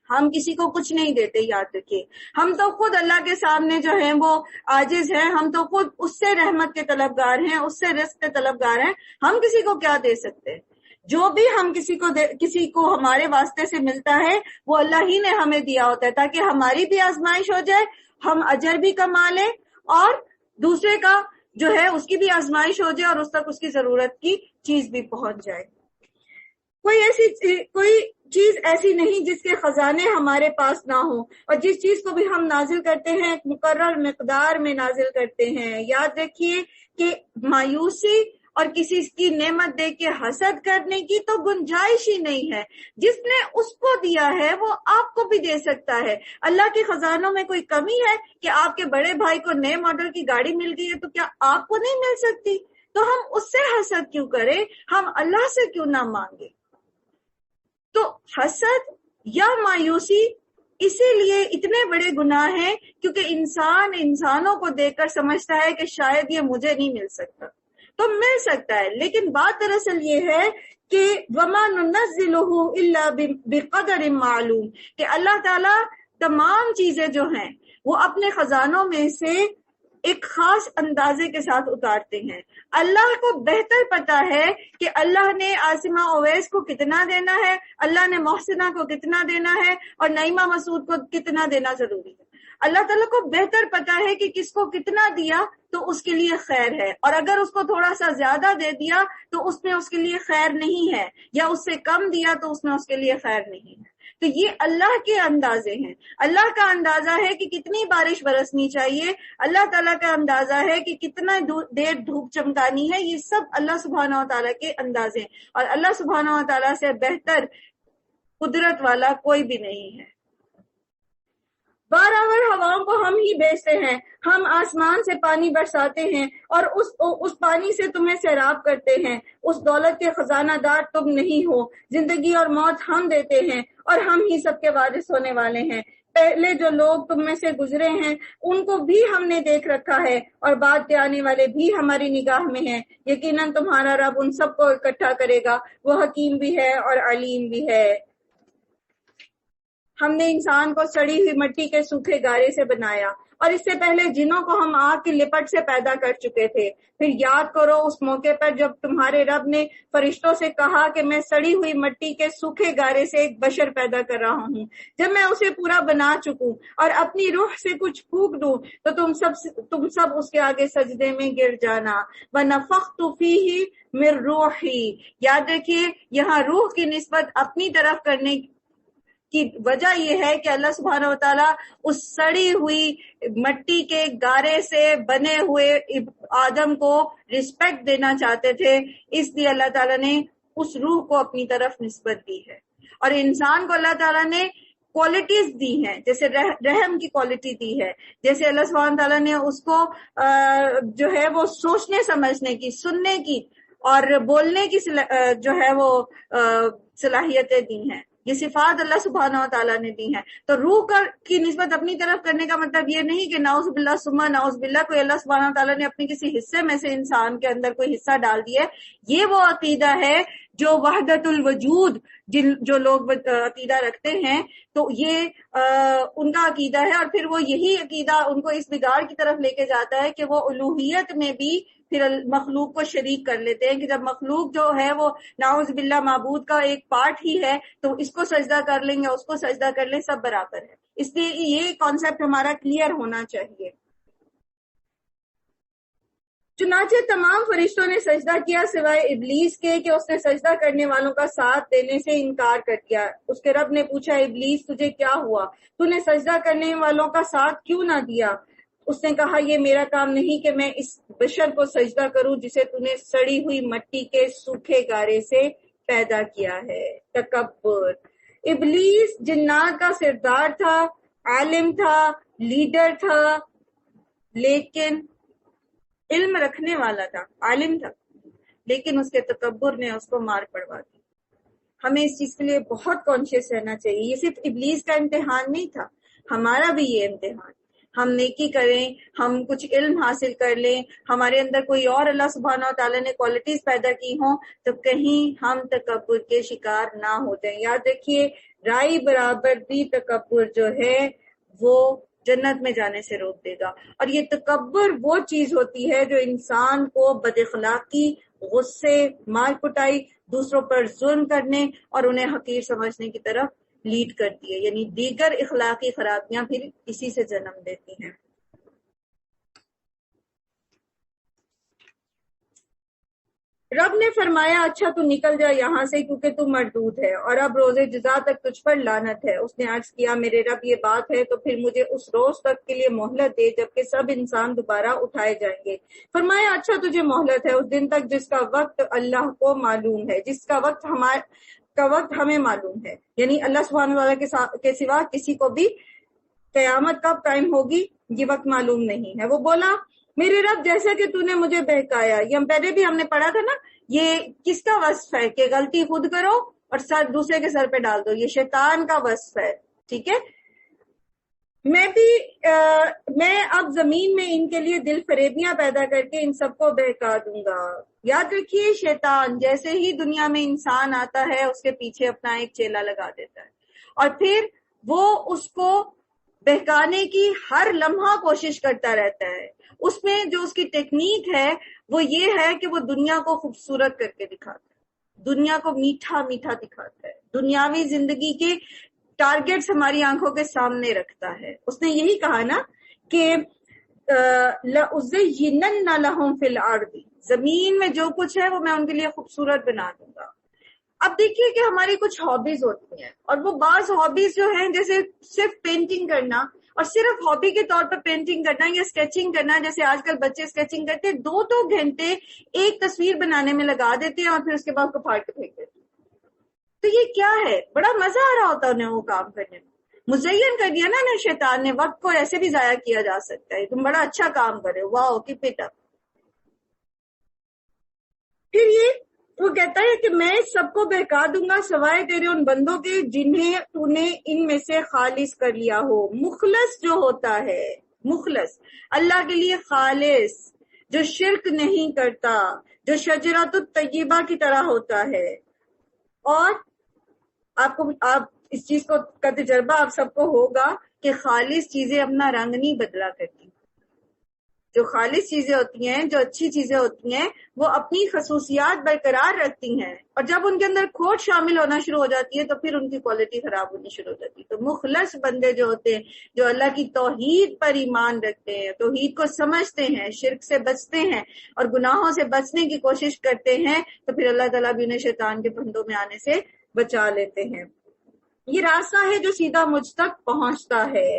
ہم کسی کو کچھ نہیں دیتے, یاد رکھیے. ہم تو خود اللہ کے سامنے جو ہیں وہ عاجز ہیں, ہم تو خود اس سے رحمت کے طلبگار ہیں, اس سے رزق کے طلبگار ہیں. ہم کسی کو کیا دے سکتے ہیں؟ جو بھی ہم کسی کو ہمارے واسطے سے ملتا ہے وہ اللہ ہی نے ہمیں دیا ہوتا ہے, تاکہ ہماری بھی آزمائش ہو جائے, ہم اجر بھی کما لیں, اور دوسرے کا جو ہے اس کی بھی آزمائش ہو جائے, اور اس تک اس کی ضرورت کی چیز بھی پہنچ جائے. کوئی چیز ایسی نہیں جس کے خزانے ہمارے پاس نہ ہوں, اور جس چیز کو بھی ہم نازل کرتے ہیں ایک مقرر مقدار میں نازل کرتے ہیں. یاد رکھیے کہ مایوسی اور کسی کی نعمت دے کے حسد کرنے کی تو گنجائش ہی نہیں ہے. جس نے اس کو دیا ہے وہ آپ کو بھی دے سکتا ہے. اللہ کے خزانوں میں کوئی کمی ہے کہ آپ کے بڑے بھائی کو نئے ماڈل کی گاڑی مل گئی ہے تو کیا آپ کو نہیں مل سکتی؟ تو ہم اس سے حسد کیوں کریں, ہم اللہ سے کیوں نہ مانگے؟ تو حسد یا مایوسی اسی لیے اتنے بڑے گناہ ہیں کیونکہ انسان انسانوں کو دیکھ کر سمجھتا ہے کہ شاید یہ مجھے نہیں مل سکتا. تو مل سکتا ہے, لیکن بات دراصل یہ ہے کہ وَمَا نُنَزِّلُهُ إِلَّا بِقَدَرٍ مَعْلُومٍ, کہ اللہ تعالیٰ تمام چیزیں جو ہیں وہ اپنے خزانوں میں سے ایک خاص اندازے کے ساتھ اتارتے ہیں. اللہ کو بہتر پتا ہے کہ اللہ نے عاصمہ اویس کو کتنا دینا ہے, اللہ نے محسنہ کو کتنا دینا ہے, اور نعیمہ مسعود کو کتنا دینا ضروری ہے. اللہ تعالیٰ کو بہتر پتا ہے کہ کس کو کتنا دیا تو اس کے لیے خیر ہے, اور اگر اس کو تھوڑا سا زیادہ دے دیا تو اس میں اس کے لیے خیر نہیں ہے, یا اس سے کم دیا تو اس میں اس کے لیے خیر نہیں ہے. تو یہ اللہ کے اندازے ہیں. اللہ کا اندازہ ہے کہ کتنی بارش برسنی چاہیے, اللہ تعالیٰ کا اندازہ ہے کہ کتنا دیر دھوپ چمکانی ہے. یہ سب اللہ سبحانہ و تعالیٰ کے اندازے, اور اللہ سبحانہ و تعالیٰ سے بہتر قدرت والا کوئی بھی نہیں ہے. بارآور ہواؤں کو ہم ہی بھیجتے ہیں, ہم آسمان سے پانی برساتے ہیں اور اس پانی سے تمہیں سیراب کرتے ہیں. اس دولت کے خزانہ دار تم نہیں ہو. زندگی اور موت ہم دیتے ہیں اور ہم ہی سب کے وارث ہونے والے ہیں. پہلے جو لوگ تم میں سے گزرے ہیں ان کو بھی ہم نے دیکھ رکھا ہے, اور بعد کے آنے والے بھی ہماری نگاہ میں ہیں. یقیناً تمہارا رب ان سب کو اکٹھا کرے گا, وہ حکیم بھی ہے اور علیم بھی ہے. ہم نے انسان کو سڑی ہوئی مٹی کے سوکھے گارے سے بنایا، اور اس سے پہلے جنوں کو ہم آگ کی لپٹ سے پیدا کر چکے تھے۔ پھر یاد کرو اس موقع پر جب تمہارے رب نے فرشتوں سے کہا کہ میں سڑی ہوئی مٹی کے سوکھے گارے سے ایک بشر پیدا کر رہا ہوں، جب میں اسے پورا بنا چکوں اور اپنی روح سے کچھ پھونک دوں تو تم سب اس کے آگے سجدے میں گر جانا۔ وَنَفَخْتُ فِيهِ مِن رُوحِي، یاد رکھیے یہاں روح کی نسبت اپنی طرف کرنے کی وجہ یہ ہے کہ اللہ سبحانہ وتعالیٰ اس سڑی ہوئی مٹی کے گارے سے بنے ہوئے آدم کو رسپیکٹ دینا چاہتے تھے، اس لیے اللہ تعالیٰ نے اس روح کو اپنی طرف نسبت دی ہے۔ اور انسان کو اللہ تعالیٰ نے کوالٹیز دی ہیں، جیسے رحم کی کوالٹی دی ہے، جیسے اللہ سبحانہ تعالیٰ نے اس کو جو ہے وہ سوچنے سمجھنے کی، سننے کی اور بولنے کی جو ہے وہ صلاحیتیں دی ہیں۔ یہ صفات اللہ سبحانہ و تعالیٰ نے دی ہیں۔ تو روح کی نسبت اپنی طرف کرنے کا مطلب یہ نہیں کہ نعوذ باللہ ثم نعوذ باللہ کوئی اللہ سبحانہ و تعالیٰ نے اپنے کسی حصے میں سے انسان کے اندر کوئی حصہ ڈال دیا ہے۔ یہ وہ عقیدہ ہے جو وحدت الوجود جو لوگ عقیدہ رکھتے ہیں، تو یہ ان کا عقیدہ ہے، اور پھر وہ یہی عقیدہ ان کو اس بگاڑ کی طرف لے کے جاتا ہے کہ وہ الوہیت میں بھی پھر مخلوق کو شریک کر لیتے ہیں، کہ جب مخلوق جو ہے وہ نعوذ باللہ معبود کا ایک پارٹ ہی ہے تو اس کو سجدہ کر لیں گے، اس کو سجدہ کر لیں، سب برابر ہے۔ اس لیے یہ کانسیپٹ ہمارا کلیئر ہونا چاہیے۔ چنانچہ تمام فرشتوں نے سجدہ کیا سوائے ابلیس کے کہ اس نے سجدہ کرنے والوں کا ساتھ دینے سے انکار کر دیا۔ اس کے رب نے پوچھا، ابلیس تجھے کیا ہوا؟ تو نے سجدہ کرنے والوں کا ساتھ کیوں نہ دیا؟ اس نے کہا، یہ میرا کام نہیں کہ میں اس بشر کو سجدہ کروں جسے تو نے سڑی ہوئی مٹی کے سوکھے گارے سے پیدا کیا ہے۔ تکبر۔ ابلیس جنات کا سردار تھا، عالم تھا، لیڈر تھا، لیکن علم رکھنے والا تھا، عالم تھا، لیکن اس کے تکبر نے اس کو مار پڑوا دی۔ ہمیں اس چیز کے لیے بہت کانشیس رہنا چاہیے۔ یہ صرف ابلیس کا امتحان نہیں تھا، ہمارا بھی یہ امتحان۔ ہم نیکی کریں، ہم کچھ علم حاصل کر لیں، ہمارے اندر کوئی اور اللہ سبحانہ و تعالیٰ نے کوالٹیز پیدا کی ہوں تو کہیں ہم تکبر کے شکار نہ ہو جائیں۔ یاد رکھیے رائی برابر بھی تکبر جو ہے وہ جنت میں جانے سے روک دے گا۔ اور یہ تکبر وہ چیز ہوتی ہے جو انسان کو بد اخلاقی، غصے، مار کٹائی، دوسروں پر ظلم کرنے اور انہیں حقیر سمجھنے کی طرف لیڈ کرتی ہے، یعنی دیگر اخلاقی خرابیاں پھر اسی سے جنم دیتی ہیں۔ رب نے فرمایا، اچھا تو نکل جا یہاں سے کیونکہ تو مردود ہے اور اب روز جزا تک تجھ پر لعنت ہے۔ اس نے عرض کیا، میرے رب یہ بات ہے تو پھر مجھے اس روز تک کے لیے مہلت دے جبکہ سب انسان دوبارہ اٹھائے جائیں گے۔ فرمایا، اچھا تجھے مہلت ہے اس دن تک جس کا وقت اللہ کو معلوم ہے، جس کا وقت ہمیں معلوم ہے، یعنی اللہ سبحانہ وتعالیٰ کے سوا کسی کو بھی قیامت کب قائم ہوگی یہ وقت معلوم نہیں ہے۔ وہ بولا، میرے رب جیسا کہ تو نے مجھے بہکایا، یہ پہلے بھی ہم نے پڑھا تھا نا، یہ کس کا وصف ہے کہ غلطی خود کرو اور سر دوسرے کے سر پہ ڈال دو، یہ شیطان کا وصف ہے، ٹھیک ہے۔ میں اب زمین میں ان کے لیے دل فریبیاں پیدا کر کے ان سب کو بہکا دوں گا۔ یاد رکھیے شیطان جیسے ہی دنیا میں انسان آتا ہے اس کے پیچھے اپنا ایک چیلا لگا دیتا ہے اور پھر وہ اس کو بہکانے کی ہر لمحہ کوشش کرتا رہتا ہے۔ اس میں جو اس کی ٹیکنیک ہے وہ یہ ہے کہ وہ دنیا کو خوبصورت کر کے دکھاتا ہے، دنیا کو میٹھا میٹھا دکھاتا ہے، دنیاوی زندگی کے ٹارگیٹس ہماری آنکھوں کے سامنے رکھتا ہے۔ اس نے یہی کہا نا کہ لَأُزَيِّنَنَّ لَهُمْ فِي الْأَرْضِ، زمین میں جو کچھ ہے وہ میں ان کے لیے خوبصورت بنا دوں گا۔ اب دیکھیے کہ ہماری کچھ ہابیز ہوتی ہیں اور وہ بعض ہابیز جو ہیں جیسے صرف پینٹنگ کرنا، اور صرف ہابی کے طور پر پینٹنگ کرنا یا اسکیچنگ کرنا، جیسے آج کل بچے اسکیچنگ کرتے ہیں، 2 گھنٹے ایک تصویر بنانے میں لگا دیتے ہیں اور پھر اس کے بعد اس کو پھاڑ کے پھینک دیتے ہیں۔ تو یہ کیا ہے؟ بڑا مزہ آ رہا ہوتا ہے انہیں وہ کام کرنے میں، مزین کر دیا نا شیطان نے، وقت کو ایسے بھی ضائع کیا جا سکتا ہے، تم بڑا اچھا کام کر رہے ہو، واو کیپ اٹ اپ۔ پھر وہ کہتا ہے کہ میں سب کو بہکا دوں گا سوائے تیرے ان بندوں کے جنہیں تو نے ان میں سے خالص کر لیا ہو۔ مخلص جو ہوتا ہے، مخلص اللہ کے لیے خالص، جو شرک نہیں کرتا، جو شجرۃ الطیبہ کی طرح ہوتا ہے۔ اور آپ اس چیز کا تجربہ آپ سب کو ہوگا کہ خالص چیزیں اپنا رنگ نہیں بدلا کرتی. جو خالص چیزیں ہوتی ہیں، جو اچھی چیزیں ہوتی ہیں، وہ اپنی خصوصیات برقرار رکھتی ہیں، اور جب ان کے اندر کھوٹ شامل ہونا شروع ہو جاتی ہے تو پھر ان کی کوالٹی خراب ہونی شروع ہو جاتی ہے. تو مخلص بندے جو ہوتے ہیں، جو اللہ کی توحید پر ایمان رکھتے ہیں، توحید کو سمجھتے ہیں، شرک سے بچتے ہیں اور گناہوں سے بچنے کی کوشش کرتے ہیں، تو پھر اللہ تعالیٰ بھی انہیں شیطان کے پھندوں میں آنے سے بچا لیتے ہیں. یہ راستہ ہے جو سیدھا مجھ تک پہنچتا ہے.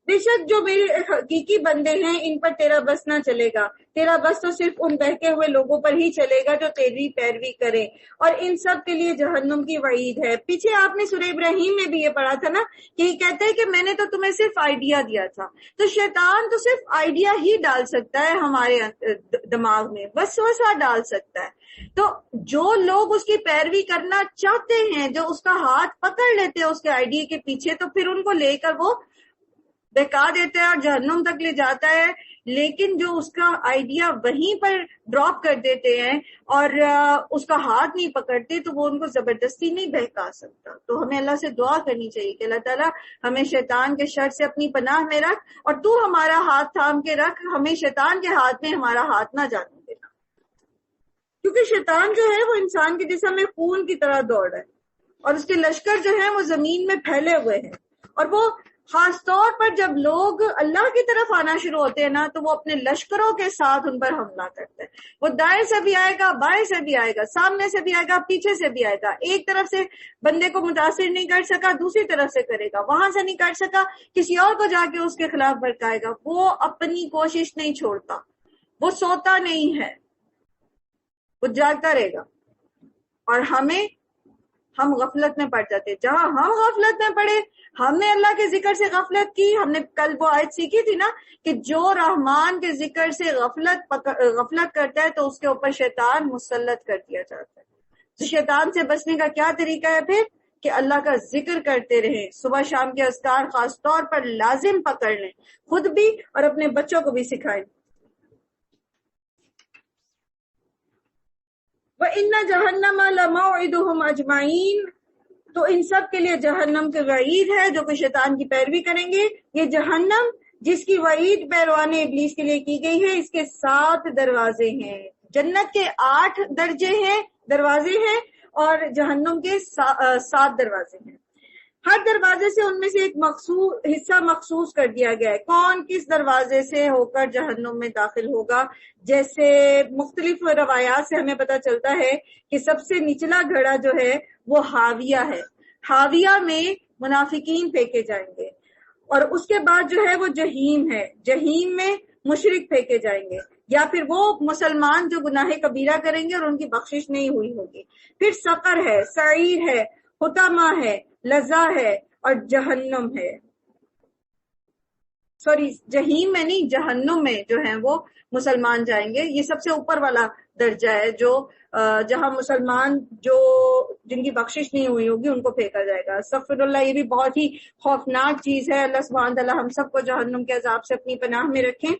بے شک جو میرے حقیقی بندے ہیں ان پر تیرا بس نہ چلے گا، تیرا بس تو صرف ان بہکے ہوئے لوگوں پر ہی چلے گا جو تیری پیروی کریں، اور ان سب کے لیے جہنم کی وعید ہے. پیچھے آپ نے سورہ ابراہیم میں بھی یہ پڑھا تھا نا کہ یہ کہتے ہیں کہ میں نے تو تمہیں صرف آئیڈیا دیا تھا. تو شیطان تو صرف آئیڈیا ہی ڈال سکتا ہے ہمارے دماغ میں، وسوسہ ڈال سکتا ہے. تو جو لوگ اس کی پیروی کرنا چاہتے ہیں، جو اس کا ہاتھ پکڑ لیتے ہیں اس کے آئیڈیا کے پیچھے، تو پھر ان کو لے کر وہ بہکا دیتا ہے اور جہنم تک لے جاتا ہے. لیکن جو اس کا آئیڈیا وہیں پر ڈراپ کر دیتے ہیں اور اس کا ہاتھ نہیں پکڑتے، تو وہ ان کو زبردستی نہیں بہکا سکتا. تو ہمیں اللہ سے دعا کرنی چاہیے کہ اللہ تعالیٰ ہمیں شیطان کے شر سے اپنی پناہ میں رکھ، اور تو ہمارا ہاتھ تھام کے رکھ، ہمیں شیطان کے ہاتھ میں ہمارا ہاتھ نہ جانے دینا. کیونکہ شیطان جو ہے وہ انسان کے جسم میں خون کی طرح دوڑ رہا ہے، اور اس کے لشکر جو ہیں وہ زمین میں پھیلے ہوئے ہیں، اور وہ خاص طور پر جب لوگ اللہ کی طرف آنا شروع ہوتے ہیں نا تو وہ اپنے لشکروں کے ساتھ ان پر حملہ کرتے ہیں. وہ دائیں سے بھی آئے گا، بائیں سے بھی آئے گا، سامنے سے بھی آئے گا، پیچھے سے بھی آئے گا. ایک طرف سے بندے کو متاثر نہیں کر سکا، دوسری طرف سے کرے گا، وہاں سے نہیں کر سکا، کسی اور کو جا کے اس کے خلاف بھڑکائے گا. وہ اپنی کوشش نہیں چھوڑتا، وہ سوتا نہیں ہے، وہ جاگتا رہے گا. اور ہم غفلت میں پڑ جاتے. جہاں ہم غفلت میں پڑے، ہم نے اللہ کے ذکر سے غفلت کی. ہم نے کل وہ آیت سیکھی تھی نا کہ جو رحمان کے ذکر سے غفلت کرتا ہے تو اس کے اوپر شیطان مسلط کر دیا جاتا ہے. تو شیطان سے بچنے کا کیا طریقہ ہے پھر؟ کہ اللہ کا ذکر کرتے رہیں، صبح شام کے اذکار خاص طور پر لازم پکڑ لیں، خود بھی اور اپنے بچوں کو بھی سکھائیں. وَإِنَّ جَهَنَّمَ لَمَوْعِدُهُمْ أَجْمَعِينَ. تو ان سب کے لیے جہنم کی وعید ہے جو کہ شیطان کی پیروی کریں گے. یہ جہنم جس کی وعید پیروان ابلیس کے لیے کی گئی ہے، اس کے 7 دروازے ہیں. جنت کے 8 درجے ہیں، دروازے ہیں، اور جہنم کے 7 دروازے ہیں. ہر دروازے سے ان میں سے ایک حصہ مخصوص کر دیا گیا ہے. کون کس دروازے سے ہو کر جہنم میں داخل ہوگا؟ جیسے مختلف روایات سے ہمیں پتہ چلتا ہے کہ سب سے نچلا گھڑا جو ہے وہ حاویہ ہے. حاویہ میں منافقین پھینکے جائیں گے، اور اس کے بعد جو ہے وہ جہیم ہے. جہیم میں مشرک پھینکے جائیں گے، یا پھر وہ مسلمان جو گناہ کبیرہ کریں گے اور ان کی بخشش نہیں ہوئی ہوگی. پھر سقر ہے، سعیر ہے، حطمہ ہے، لظا ہے، اور جہنم ہے. جہیم میں نہیں، جہنم میں جو ہیں وہ مسلمان جائیں گے. یہ سب سے اوپر والا درجہ ہے جو جہاں مسلمان جن کی بخشش نہیں ہوئی ہوگی ان کو پھینکا جائے گا. استغفر اللہ، یہ بھی بہت ہی خوفناک چیز ہے. اللہ سبحانہ تعالیٰ ہم سب کو جہنم کے عذاب سے اپنی پناہ میں رکھیں.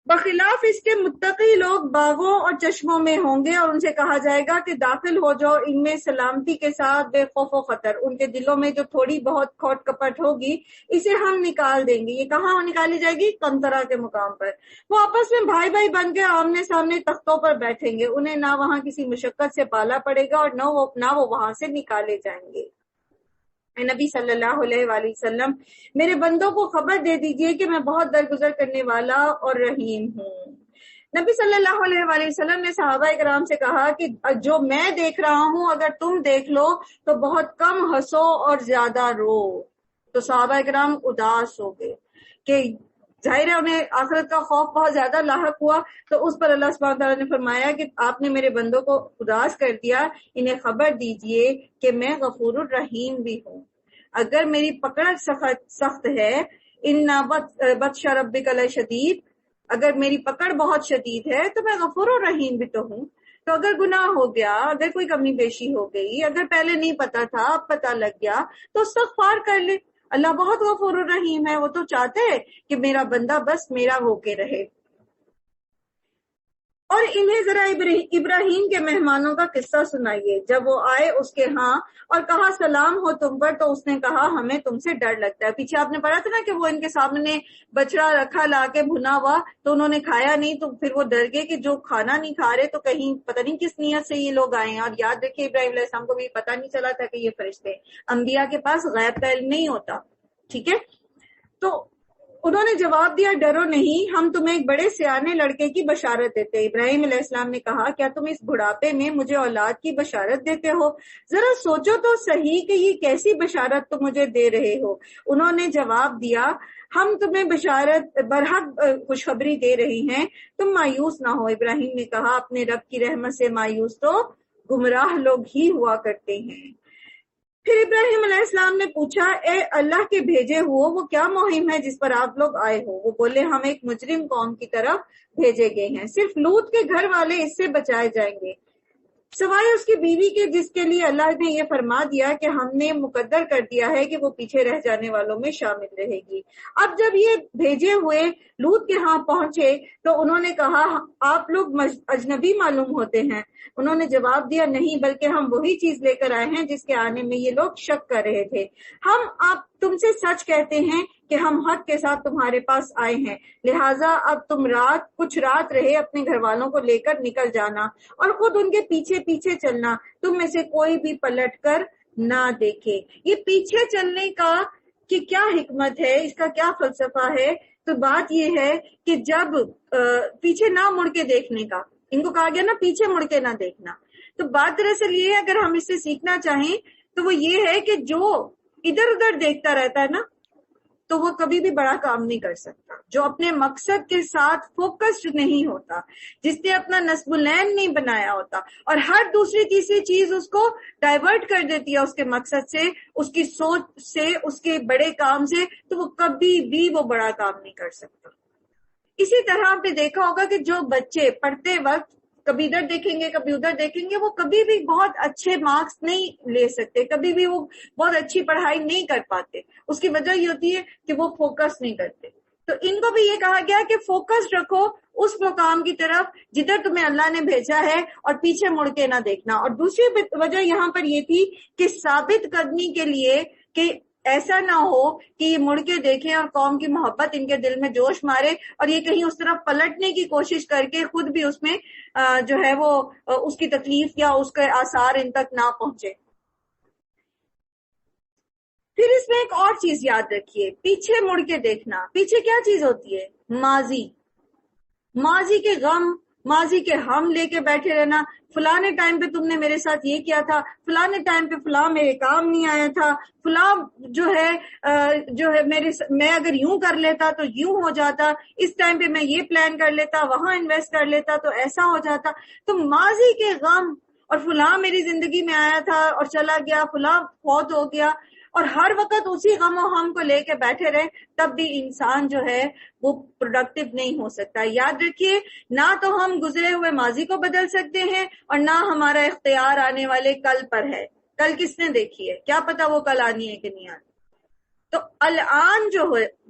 بخلاف اس کے متقی لوگ باغوں اور چشموں میں ہوں گے، اور ان سے کہا جائے گا کہ داخل ہو جاؤ ان میں سلامتی کے ساتھ بے خوف و خطر. ان کے دلوں میں جو تھوڑی بہت کھوٹ کپٹ ہوگی اسے ہم نکال دیں گے. یہ کہاں نکالی جائے گی؟ قنطرہ کے مقام پر. وہ آپس میں بھائی بھائی بن کے آمنے سامنے تختوں پر بیٹھیں گے. انہیں نہ وہاں کسی مشقت سے پالا پڑے گا اور نہ وہ وہاں سے نکالے جائیں گے. نبی صلی اللہ علیہ وآلہ وسلم، میرے بندوں کو خبر دے دیجئے کہ میں بہت درگزر کرنے والا اور رحیم ہوں. نبی صلی اللہ علیہ وآلہ وسلم نے صحابہ کرام سے کہا کہ جو میں دیکھ رہا ہوں اگر تم دیکھ لو تو بہت کم ہنسو اور زیادہ رو. تو صحابہ کرام اداس ہو گئے کہ ظاہر ہے انہیں آخرت کا خوف بہت زیادہ لاحق ہوا. تو اس پر اللہ سبحانہ تعالیٰ نے فرمایا کہ آپ نے میرے بندوں کو اداس کر دیا، انہیں خبر دیجئے کہ میں غفور الرحیم بھی ہوں. اگر میری پکڑ سخت ہے، ان بطش ربک لشدید، اگر میری پکڑ بہت شدید ہے تو میں غفور الرحیم بھی تو ہوں. تو اگر گناہ ہو گیا، اگر کوئی کمی بیشی ہو گئی، اگر پہلے نہیں پتا تھا اب پتا لگ گیا، تو استغفار کر لے. اللہ بہت غفور الرحیم ہے. وہ تو چاہتے ہے کہ میرا بندہ بس میرا ہو کے رہے. اور انہیں ذرا ابراہیم کے مہمانوں کا قصہ سنائیے. جب وہ آئے اس کے ہاں اور کہا سلام ہو تم پر، تو اس نے کہا ہمیں تم سے ڈر لگتا ہے. پیچھے آپ نے پڑھا تھا نا کہ وہ ان کے سامنے بچڑا رکھا لا کے بھنا ہوا، تو انہوں نے کھایا نہیں، تو پھر وہ ڈر گئے کہ جو کھانا نہیں کھا رہے تو کہیں پتہ نہیں کس نیت سے یہ لوگ آئے ہیں. اور یاد رکھیے ابراہیم علیہ السلام کو بھی پتہ نہیں چلا تھا کہ یہ فرشتے. انبیاء کے پاس غیب کا علم نہیں ہوتا. ٹھیک ہے، تو انہوں نے جواب دیا ڈرو نہیں، ہم تمہیں ایک بڑے سیانے لڑکے کی بشارت دیتے. ابراہیم علیہ السلام نے کہا کیا تم اس بڑھاپے میں مجھے اولاد کی بشارت دیتے ہو؟ ذرا سوچو تو صحیح کہ یہ کیسی بشارت تم مجھے دے رہے ہو. انہوں نے جواب دیا ہم تمہیں بشارت برحق خوشخبری دے رہی ہیں، تم مایوس نہ ہو. ابراہیم نے کہا اپنے رب کی رحمت سے مایوس تو گمراہ لوگ ہی ہوا کرتے ہیں. پھر ابراہیم علیہ السلام نے پوچھا اے اللہ کے بھیجے ہو، وہ کیا مہم ہے جس پر آپ لوگ آئے ہو؟ وہ بولے ہم ایک مجرم قوم کی طرف بھیجے گئے ہیں، صرف لوط کے گھر والے اس سے بچائے جائیں گے سوائے اس کی بیوی کے، جس کے لیے اللہ نے یہ فرما دیا کہ ہم نے مقدر کر دیا ہے کہ وہ پیچھے رہ جانے والوں میں شامل رہے گی. اب جب یہ بھیجے ہوئے لوط کے ہاں پہنچے تو انہوں نے کہا آپ لوگ اجنبی معلوم ہوتے ہیں. انہوں نے جواب دیا نہیں، بلکہ ہم وہی چیز لے کر آئے ہیں جس کے آنے میں یہ لوگ شک کر رہے تھے. ہم آپ تم سے سچ کہتے ہیں کہ ہم حق کے ساتھ تمہارے پاس آئے ہیں، لہٰذا اب تم کچھ رات رہے اپنے گھر والوں کو لے کر نکل جانا اور خود ان کے پیچھے پیچھے چلنا، تم میں سے کوئی بھی پلٹ کر نہ دیکھے. یہ پیچھے چلنے کا کہ کیا حکمت ہے، اس کا کیا فلسفہ ہے؟ تو بات یہ ہے کہ جب پیچھے نہ مڑ کے دیکھنے کا، ان کو کہا گیا نا پیچھے مڑ کے نہ دیکھنا، تو بات دراصل یہ ہے اگر ہم اس سے سیکھنا چاہیں تو وہ یہ ہے کہ جو ادھر ادھر دیکھتا رہتا ہے نا تو وہ کبھی بھی بڑا کام نہیں کر سکتا. جو اپنے مقصد کے ساتھ فوکسڈ نہیں ہوتا، جس نے اپنا نصب العین نہیں بنایا ہوتا اور ہر دوسری تیسری چیز اس کو ڈائیورٹ کر دیتی ہے اس کے مقصد سے، اس کی سوچ سے، اس کے بڑے کام سے، تو وہ کبھی بھی وہ بڑا کام نہیں کر سکتا. اسی طرح آپ نے دیکھا ہوگا کہ جو بچے پڑھتے وقت کبھی ادھر دیکھیں گے کبھی ادھر دیکھیں گے، وہ کبھی بھی بہت اچھے مارکس نہیں لے سکتے، کبھی بھی وہ بہت اچھی پڑھائی نہیں کر پاتے. اس کی وجہ یہ ہوتی ہے کہ وہ فوکس نہیں کرتے. تو ان کو بھی یہ کہا گیا کہ فوکس رکھو اس مقام کی طرف جدھر تمہیں اللہ نے بھیجا ہے اور پیچھے مڑ کے نہ دیکھنا. اور دوسری وجہ یہاں پر یہ تھی کہ ثابت قدمی کے لیے کہ ایسا نہ ہو کہ یہ مڑ کے دیکھیں اور قوم کی محبت ان کے دل میں جوش مارے اور یہ کہیں اس طرف پلٹنے کی کوشش کر کے خود بھی اس میں جو ہے وہ اس کی تکلیف یا اس کے آثار ان تک نہ پہنچے. پھر اس میں ایک اور چیز یاد رکھیے، پیچھے مڑ کے دیکھنا. پیچھے کیا چیز ہوتی ہے؟ ماضی کے غم، ماضی کے ہم لے کے بیٹھے رہنا. فلاں ٹائم پہ تم نے میرے ساتھ یہ کیا تھا، فلاں ٹائم پہ فلاں میرے کام نہیں آیا تھا، فلاں جو ہے میں اگر یوں کر لیتا تو یوں ہو جاتا، اس ٹائم پہ میں یہ پلان کر لیتا، وہاں انویسٹ کر لیتا تو ایسا ہو جاتا. تو ماضی کے غم اور فلاں میری زندگی میں آیا تھا اور چلا گیا، فلاں فوت ہو گیا، اور ہر وقت اسی غم و ہم کو لے کے بیٹھے رہے، تب بھی انسان جو ہے وہ پروڈکٹیو نہیں ہو سکتا. یاد رکھیے نہ تو ہم گزرے ہوئے ماضی کو بدل سکتے ہیں اور نہ ہمارا اختیار آنے والے کل پر ہے. کل کس نے دیکھی ہے؟ کیا پتا وہ کل آنی ہے کہ نہیں آنی. تو الان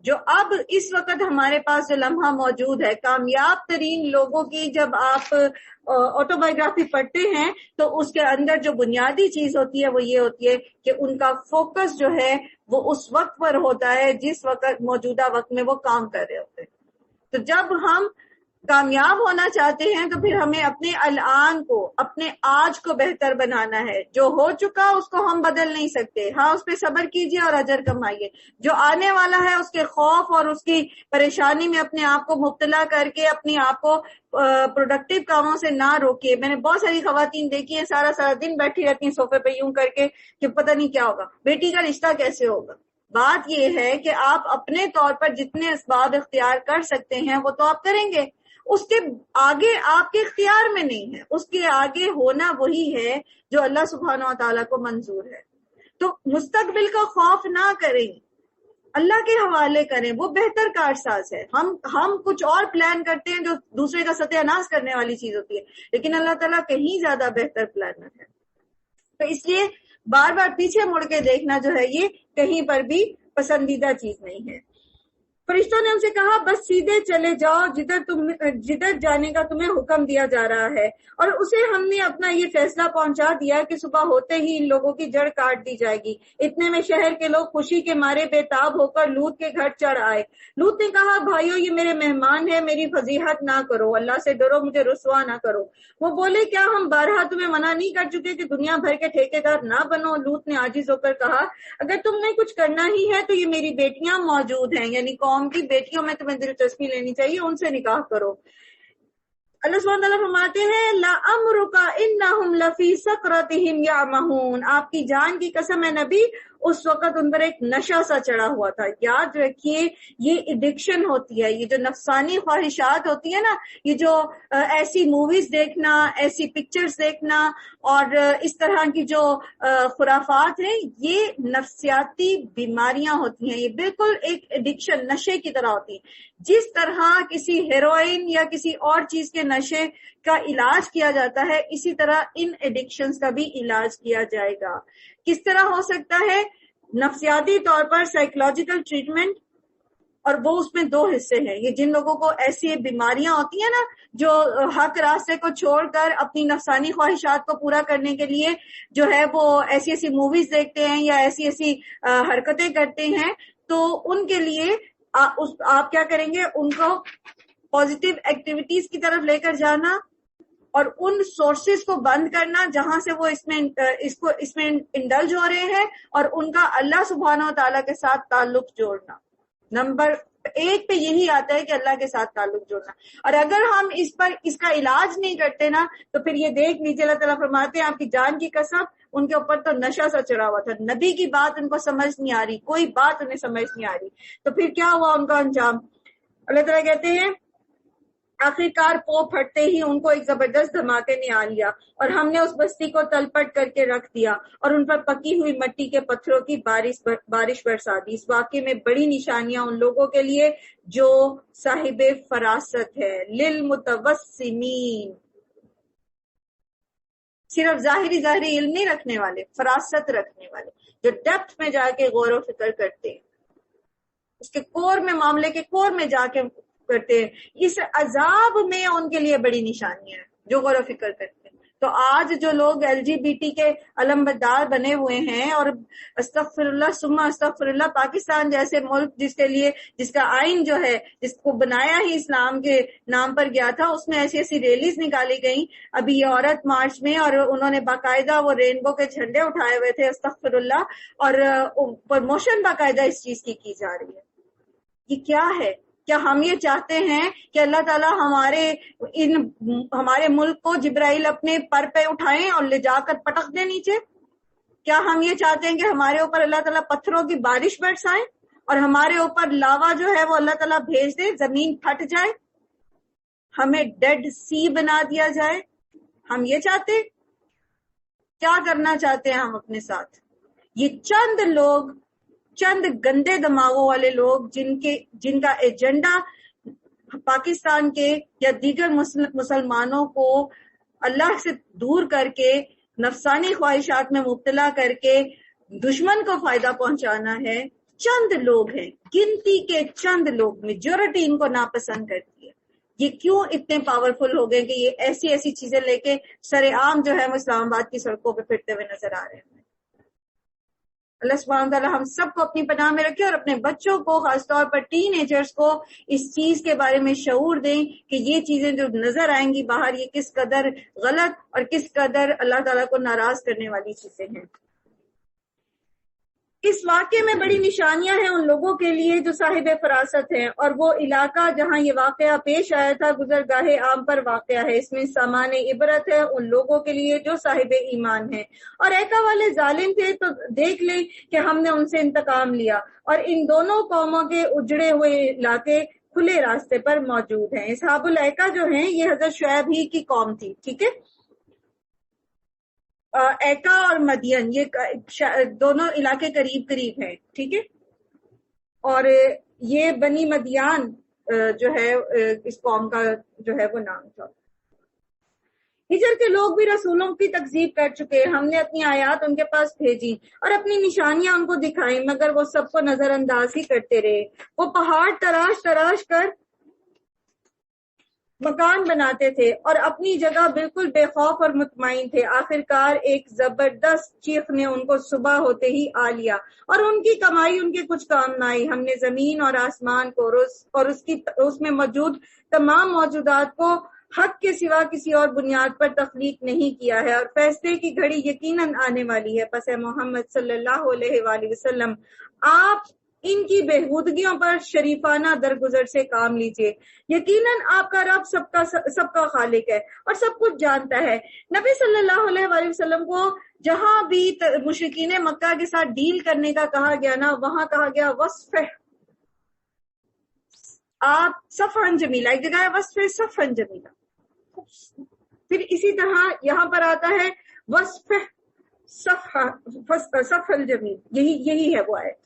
جو اب اس وقت ہمارے پاس جو لمحہ موجود ہے، کامیاب ترین لوگوں کی جب آپ آٹو بایوگرافی پڑھتے ہیں تو اس کے اندر جو بنیادی چیز ہوتی ہے وہ یہ ہوتی ہے کہ ان کا فوکس جو ہے وہ اس وقت پر ہوتا ہے جس وقت موجودہ وقت میں وہ کام کر رہے ہوتے ہیں. تو جب ہم کامیاب ہونا چاہتے ہیں تو پھر ہمیں اپنے الان کو، اپنے آج کو بہتر بنانا ہے. جو ہو چکا اس کو ہم بدل نہیں سکتے، ہاں اس پہ صبر کیجیے اور اجر کمائیے. جو آنے والا ہے اس کے خوف اور اس کی پریشانی میں اپنے آپ کو مبتلا کر کے اپنے آپ کو پروڈکٹیو کاموں سے نہ روکیے. میں نے بہت ساری خواتین دیکھی ہیں سارا دن بیٹھی رہتی ہیں صوفے پہ یوں کر کے کہ پتہ نہیں کیا ہوگا، بیٹی کا رشتہ کیسے ہوگا. بات یہ ہے کہ آپ اپنے طور پر جتنے اسباب اختیار کر سکتے ہیں وہ تو آپ کریں گے، اس کے آگے آپ کے اختیار میں نہیں ہے، اس کے آگے ہونا وہی ہے جو اللہ سبحانہ و تعالیٰ کو منظور ہے. تو مستقبل کا خوف نہ کریں، اللہ کے حوالے کریں، وہ بہتر کارساز ہے. ہم کچھ اور پلان کرتے ہیں جو دوسرے کا ستیہ ناش کرنے والی چیز ہوتی ہے، لیکن اللہ تعالیٰ کہیں زیادہ بہتر پلانر ہے. تو اس لیے بار بار پیچھے مڑ کے دیکھنا جو ہے یہ کہیں پر بھی پسندیدہ چیز نہیں ہے. فرشتوں نے ان سے کہا بس سیدھے چلے جاؤ جدھر جانے کا تمہیں حکم دیا جا رہا ہے، اور اسے ہم نے اپنا یہ فیصلہ پہنچا دیا کہ صبح ہوتے ہی ان لوگوں کی جڑ کاٹ دی جائے گی۔ اتنے میں شہر کے لوگ خوشی کے مارے بے تاب ہو کر لوط کے گھر چڑھ آئے۔ لوط نے کہا بھائیو یہ میرے مہمان ہیں، میری فضیحت نہ کرو، اللہ سے ڈرو، مجھے رسوا نہ کرو۔ وہ بولے کیا ہم بارہا تمہیں منع نہیں کر چکے کہ دنیا بھر کے ٹھیکیدار نہ بنو؟ لوط نے عاجز ہو کر کہا اگر تم نے کچھ کرنا ہی ہے تو یہ میری بیٹیاں موجود ہیں، یعنی قوم کی بیٹیوں میں تمہیں دلچسپی لینی چاہیے، ان سے نکاح کرو۔ اللہ سبحانہ تعالیٰ فرماتے ہیں لَعَمْرُكَ إِنَّهُمْ لَفِي سَكْرَتِهِمْ يَعْمَهُونَ، آپ کی جان کی قسم ہے نبی، اس وقت ان پر ایک نشہ سا چڑھا ہوا تھا۔ یاد رکھیے یہ ایڈکشن ہوتی ہے، یہ جو نفسانی خواہشات ہوتی ہے نا، یہ جو ایسی موویز دیکھنا، ایسی پکچرز دیکھنا اور اس طرح کی جو خرافات ہیں، یہ نفسیاتی بیماریاں ہوتی ہیں، یہ بالکل ایک ایڈکشن نشے کی طرح ہوتی ہیں۔ جس طرح کسی ہیروئن یا کسی اور چیز کے نشے کا علاج کیا جاتا ہے، اسی طرح ان ایڈکشنز کا بھی علاج کیا جائے گا۔ کس طرح ہو سکتا ہے؟ نفسیاتی طور پر سائیکولوجیکل ٹریٹمنٹ، اور وہ اس میں دو حصے ہیں۔ یہ جن لوگوں کو ایسی بیماریاں ہوتی ہیں نا، جو حق راستے کو چھوڑ کر اپنی نفسانی خواہشات کو پورا کرنے کے لیے جو ہے وہ ایسی ایسی موویز دیکھتے ہیں یا ایسی ایسی حرکتیں کرتے ہیں، تو ان کے لیے آپ کیا کریں گے؟ ان کو پازیٹیو ایکٹیویٹیز کی طرف لے کر جانا اور ان سورسز کو بند کرنا جہاں سے وہ اس میں انڈلج ہو رہے ہیں، اور ان کا اللہ سبحانہ و تعالیٰ کے ساتھ تعلق جوڑنا۔ نمبر 1 پہ یہی آتا ہے کہ اللہ کے ساتھ تعلق جوڑنا۔ اور اگر ہم اس کا علاج نہیں کرتے نا، تو پھر یہ دیکھ لیجیے اللہ تعالیٰ فرماتے ہیں آپ کی جان کی قسم، ان کے اوپر تو نشہ سا چڑھا ہوا تھا، نبی کی بات ان کو سمجھ نہیں آ رہی، کوئی بات انہیں سمجھ نہیں آ رہی۔ تو پھر کیا ہوا ان کا انجام؟ اللہ تعالیٰ کہتے ہیں آخرکار پو پھٹتے ہی ان کو ایک زبردست دھماکے نے آ لیا، اور ہم نے اس بستی کو تلپٹ کر کے رکھ دیا اور ان پر پکی ہوئی مٹی کے پتھروں کی بارش برسا دی۔ اس واقعے میں بڑی نشانیاں ان لوگوں کے لیے جو صاحب فراست ہے، للمتوسمین، صرف ظاہری علم نہیں رکھنے والے، فراست رکھنے والے، جو ڈیپتھ میں جا کے غور و فکر کرتے ہیں، اس کے کور میں، معاملے کے کور میں جا کے کرتے ہیں۔ اس عذاب میں ان کے لیے بڑی نشانیاں ہیں جو غور و فکر کرتے ہیں۔ تو آج جو لوگ LGBT کے علمبردار بنے ہوئے ہیں، اور استغفر اللہ ثم استغفر اللہ، پاکستان جیسے ملک جس کا آئین جو ہے، جس کو بنایا ہی اسلام کے نام پر گیا تھا، اس میں ایسی ایسی ریلیز نکالی گئیں ابھی یہ عورت مارچ میں، اور انہوں نے باقاعدہ وہ رینبو کے جھنڈے اٹھائے ہوئے تھے، استغفر اللہ، اور پروموشن باقاعدہ اس چیز کی جا رہی ہے۔ یہ کیا ہے؟ کیا ہم یہ چاہتے ہیں کہ اللہ تعالیٰ ہمارے ملک کو جبرائیل اپنے پر پہ اٹھائیں اور لے جا کر پٹک دیں نیچے؟ کیا ہم یہ چاہتے ہیں کہ ہمارے اوپر اللہ تعالیٰ پتھروں کی بارش برسائیں اور ہمارے اوپر لاوا جو ہے وہ اللہ تعالیٰ بھیج دے، زمین پھٹ جائے، ہمیں ڈیڈ سی بنا دیا جائے؟ ہم یہ چاہتے؟ کیا کرنا چاہتے ہیں ہم اپنے ساتھ؟ یہ چند گندے دماغوں والے لوگ جن کا ایجنڈا پاکستان کے یا دیگر مسلمانوں کو اللہ سے دور کر کے، نفسانی خواہشات میں مبتلا کر کے دشمن کو فائدہ پہنچانا ہے، چند لوگ ہیں، گنتی کے چند لوگ، میجورٹی ان کو ناپسند کرتی ہے۔ یہ کیوں اتنے پاورفل ہو گئے کہ یہ ایسی چیزیں لے کے سر عام جو ہے وہ اسلام آباد کی سڑکوں پہ پھرتے ہوئے نظر آ رہے ہیں۔ اللہ سبحانہ تعالیٰ ہم سب کو اپنی پناہ میں رکھے، اور اپنے بچوں کو، خاص طور پر ٹین ایجرز کو، اس چیز کے بارے میں شعور دیں کہ یہ چیزیں جو نظر آئیں گی باہر، یہ کس قدر غلط اور کس قدر اللہ تعالیٰ کو ناراض کرنے والی چیزیں ہیں۔ اس واقعے میں بڑی نشانیاں ہیں ان لوگوں کے لیے جو صاحب فراست ہیں، اور وہ علاقہ جہاں یہ واقعہ پیش آیا تھا گزرگاہ عام پر واقعہ ہے، اس میں سامان عبرت ہے ان لوگوں کے لیے جو صاحب ایمان ہیں۔ اور ایکا والے ظالم تھے تو دیکھ لیں کہ ہم نے ان سے انتقام لیا، اور ان دونوں قوموں کے اجڑے ہوئے علاقے کھلے راستے پر موجود ہیں۔ اصحاب الایکا جو ہیں یہ حضرت شعیب ہی کی قوم تھی، ٹھیک ہے۔ ایکا اور مدین یہ دونوں علاقے قریب ہیں، ٹھیک ہے، اور یہ بنی مدیان جو ہے اس قوم کا جو ہے وہ نام تھا۔ ہجر کے لوگ بھی رسولوں کی تکذیب کر چکے، ہم نے اپنی آیات ان کے پاس بھیجی اور اپنی نشانیاں ان کو دکھائیں، مگر وہ سب کو نظر انداز ہی کرتے رہے۔ وہ پہاڑ تراش تراش کر مکان بناتے تھے اور اپنی جگہ بالکل بے خوف اور مطمئن تھے۔ آخرکار ایک زبردست چیخ نے ان کو صبح ہوتے ہی آ لیا اور ان کی کمائی ان کے کچھ کام نہ آئی۔ ہم نے زمین اور آسمان کو اور اس میں موجود تمام موجودات کو حق کے سوا کسی اور بنیاد پر تخلیق نہیں کیا ہے، اور فیصلے کی گھڑی یقیناً آنے والی ہے۔ پس اے محمد صلی اللہ علیہ وآلہ وسلم، آپ ان کی بےہودگیوں پر شریفانہ درگزر سے کام لیجئے، یقیناً آپ کا رب سب کا خالق ہے اور سب کچھ جانتا ہے۔ نبی صلی اللہ علیہ وآلہ وسلم کو جہاں بھی مشرکین مکہ کے ساتھ ڈیل کرنے کا کہا گیا نا، وہاں کہا گیا وصف، آپ صفحن جمیلہ، ایک جگہ ہے وصف صفحن جمیلہ، پھر اسی طرح یہاں پر آتا ہے وصف صفح الجمیل، یہی ہے وہ آیت۔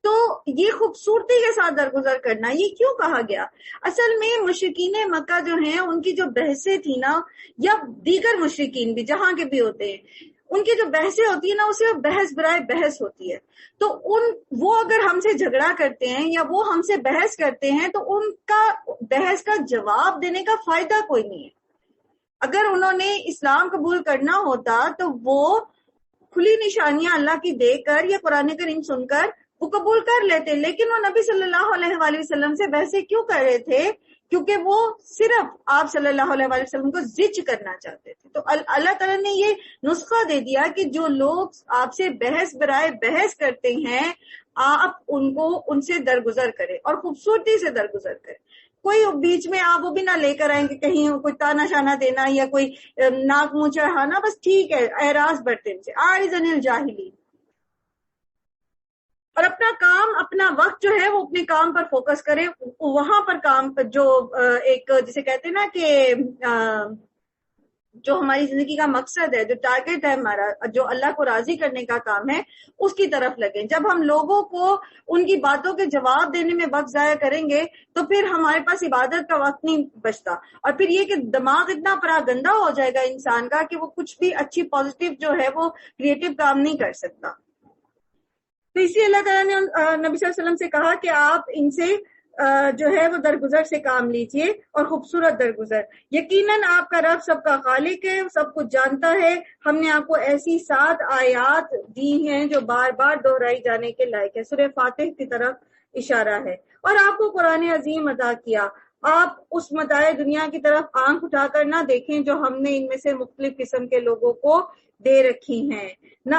تو یہ خوبصورتی کے ساتھ درگزر کرنا، یہ کیوں کہا گیا؟ اصل میں مشرکین مکہ جو ہیں، ان کی جو بحثیں تھی نا، یا دیگر مشرکین بھی جہاں کے بھی ہوتے ہیں، ان کی جو بحثیں ہوتی ہیں نا، اسے بحث برائے بحث ہوتی ہے۔ تو وہ اگر ہم سے جھگڑا کرتے ہیں یا وہ ہم سے بحث کرتے ہیں تو ان کا بحث کا جواب دینے کا فائدہ کوئی نہیں ہے۔ اگر انہوں نے اسلام قبول کرنا ہوتا تو وہ کھلی نشانیاں اللہ کی دے کر یا قرآن کریم سن کر وہ قبول کر لیتے، لیکن وہ نبی صلی اللہ علیہ وآلہ وسلم سے بحثیں کیوں کر رہے تھے؟ کیونکہ وہ صرف آپ صلی اللہ علیہ وآلہ وسلم کو زج کرنا چاہتے تھے۔ تو اللہ تعالیٰ نے یہ نسخہ دے دیا کہ جو لوگ آپ سے بحث برائے بحث کرتے ہیں، آپ ان سے درگزر کریں اور خوبصورتی سے درگزر کریں۔ کوئی بیچ میں آپ وہ بھی نہ لے کر آئیں کہ کہیں کوئی تانا شانہ دینا یا کوئی ناک منہ چڑھانا، بس ٹھیک ہے، اعراض برتن سے آئزن الجاہلین، اور اپنا کام اپنا وقت جو ہے وہ اپنے کام پر فوکس کرے، وہاں پر کام جو ایک جسے کہتے ہیں نا کہ جو ہماری زندگی کا مقصد ہے، جو ٹارگٹ ہے ہمارا، جو اللہ کو راضی کرنے کا کام ہے، اس کی طرف لگیں۔ جب ہم لوگوں کو ان کی باتوں کے جواب دینے میں وقت ضائع کریں گے تو پھر ہمارے پاس عبادت کا وقت نہیں بچتا، اور پھر یہ کہ دماغ اتنا پراگندہ ہو جائے گا انسان کا کہ وہ کچھ بھی اچھی پازیٹیو جو ہے وہ کریٹو کام نہیں کر سکتا۔ تو اسی اللہ تعالیٰ نے نبی صلی اللہ علیہ وسلم سے کہا کہ آپ ان سے جو ہے وہ درگزر سے کام لیجئے اور خوبصورت درگزر، یقیناً آپ کا رب سب کا خالق ہے، سب کچھ جانتا ہے۔ ہم نے آپ کو ایسی 7 آیات دی ہیں جو بار بار دہرائی جانے کے لائق ہے۔ سورہ فاتح کی طرف اشارہ ہے، اور آپ کو قرآن عظیم عطا کیا۔ آپ اس متاع دنیا کی طرف آنکھ اٹھا کر نہ دیکھیں جو ہم نے ان میں سے مختلف قسم کے لوگوں کو دے رکھی ہیں، نہ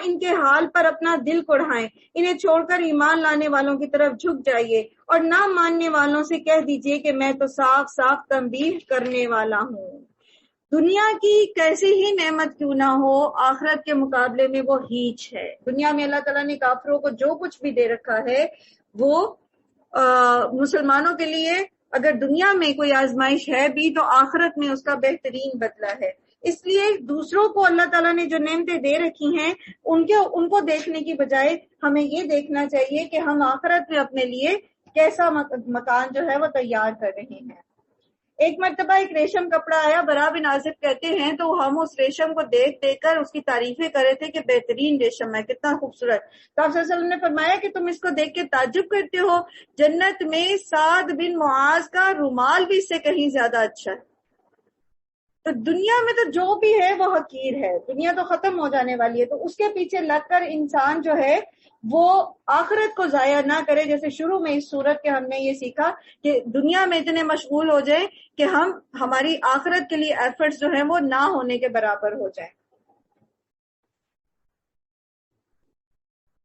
ان کے حال پر اپنا دل کوڑھائیں۔ انہیں چھوڑ کر ایمان لانے والوں کی طرف جھک جائیے اور نہ ماننے والوں سے کہہ دیجئے کہ میں تو صاف صاف تنبیہ کرنے والا ہوں۔ دنیا کی کیسی ہی نعمت کیوں نہ ہو، آخرت کے مقابلے میں وہ ہیچ ہے۔ دنیا میں اللہ تعالیٰ نے کافروں کو جو کچھ بھی دے رکھا ہے وہ مسلمانوں کے لیے اگر دنیا میں کوئی آزمائش ہے بھی تو آخرت میں اس کا بہترین بدلہ ہے۔ اس لیے دوسروں کو اللہ تعالیٰ نے جو نعمتیں دے رکھی ہیں ان کو دیکھنے کی بجائے ہمیں یہ دیکھنا چاہیے کہ ہم آخرت میں اپنے لیے کیسا مکان جو ہے وہ تیار کر رہے ہیں۔ ایک مرتبہ ایک ریشم کپڑا آیا، برا بن عازب کہتے ہیں، تو ہم اس ریشم کو دیکھ کر اس کی تعریفیں کر رہے تھے کہ بہترین ریشم ہے، کتنا خوبصورت۔ تو آپ صلی اللہ علیہ وسلم نے فرمایا کہ تم اس کو دیکھ کے تعجب کرتے ہو، جنت میں سعد بن معاذ کا رومال بھی اس سے کہیں زیادہ اچھا ہے۔ تو دنیا میں تو جو بھی ہے وہ حقیر ہے، دنیا تو ختم ہو جانے والی ہے، تو اس کے پیچھے لگ کر انسان جو ہے وہ آخرت کو ضائع نہ کرے۔ جیسے شروع میں اس سورت کے ہم نے یہ سیکھا کہ دنیا میں اتنے مشغول ہو جائیں کہ ہماری آخرت کے لیے ایفرٹس جو ہیں وہ نہ ہونے کے برابر ہو جائیں۔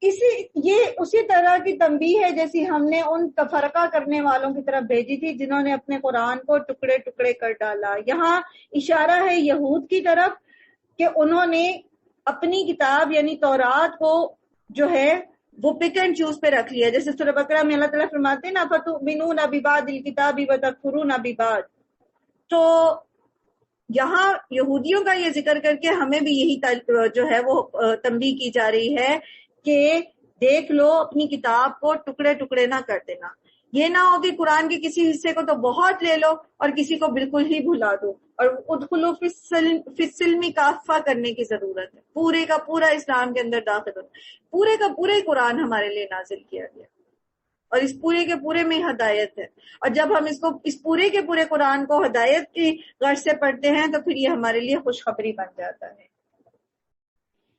یہ اسی طرح کی تنبیہ ہے جیسی ہم نے ان تفرقہ کرنے والوں کی طرف بھیجی تھی جنہوں نے اپنے قرآن کو ٹکڑے ٹکڑے کر ڈالا۔ یہاں اشارہ ہے یہود کی طرف کہ انہوں نے اپنی کتاب یعنی تورات کو جو ہے وہ پک اینڈ چوز پہ رکھ لیا۔ جیسے سورہ بقرہ میں اللہ تعالیٰ فرماتے ہیں نا فَتُؤْمِنُونَ بِبَعْضِ الْكِتَابِ وَتَكْفُرُونَ بِبَعْضٍ، تو یہاں یہودیوں کا یہ ذکر کر کے ہمیں بھی یہی جو ہے وہ تنبیہ کی جا رہی ہے کہ دیکھ لو اپنی کتاب کو ٹکڑے ٹکڑے نہ کر دینا۔ یہ نہ ہو کہ قرآن کے کسی حصے کو تو بہت لے لو اور کسی کو بالکل ہی بھلا دو. اور ادخلوا فی السلم کافہ کرنے کی ضرورت ہے. پورے کا پورا اسلام کے اندر داخل ہو. پورے کا پورا ہی قرآن ہمارے لیے نازل کیا گیا اور اس پورے کے پورے میں ہدایت ہے. اور جب ہم اس پورے کے پورے قرآن کو ہدایت کی غرض سے پڑھتے ہیں تو پھر یہ ہمارے لیے خوشخبری بن جاتا ہے.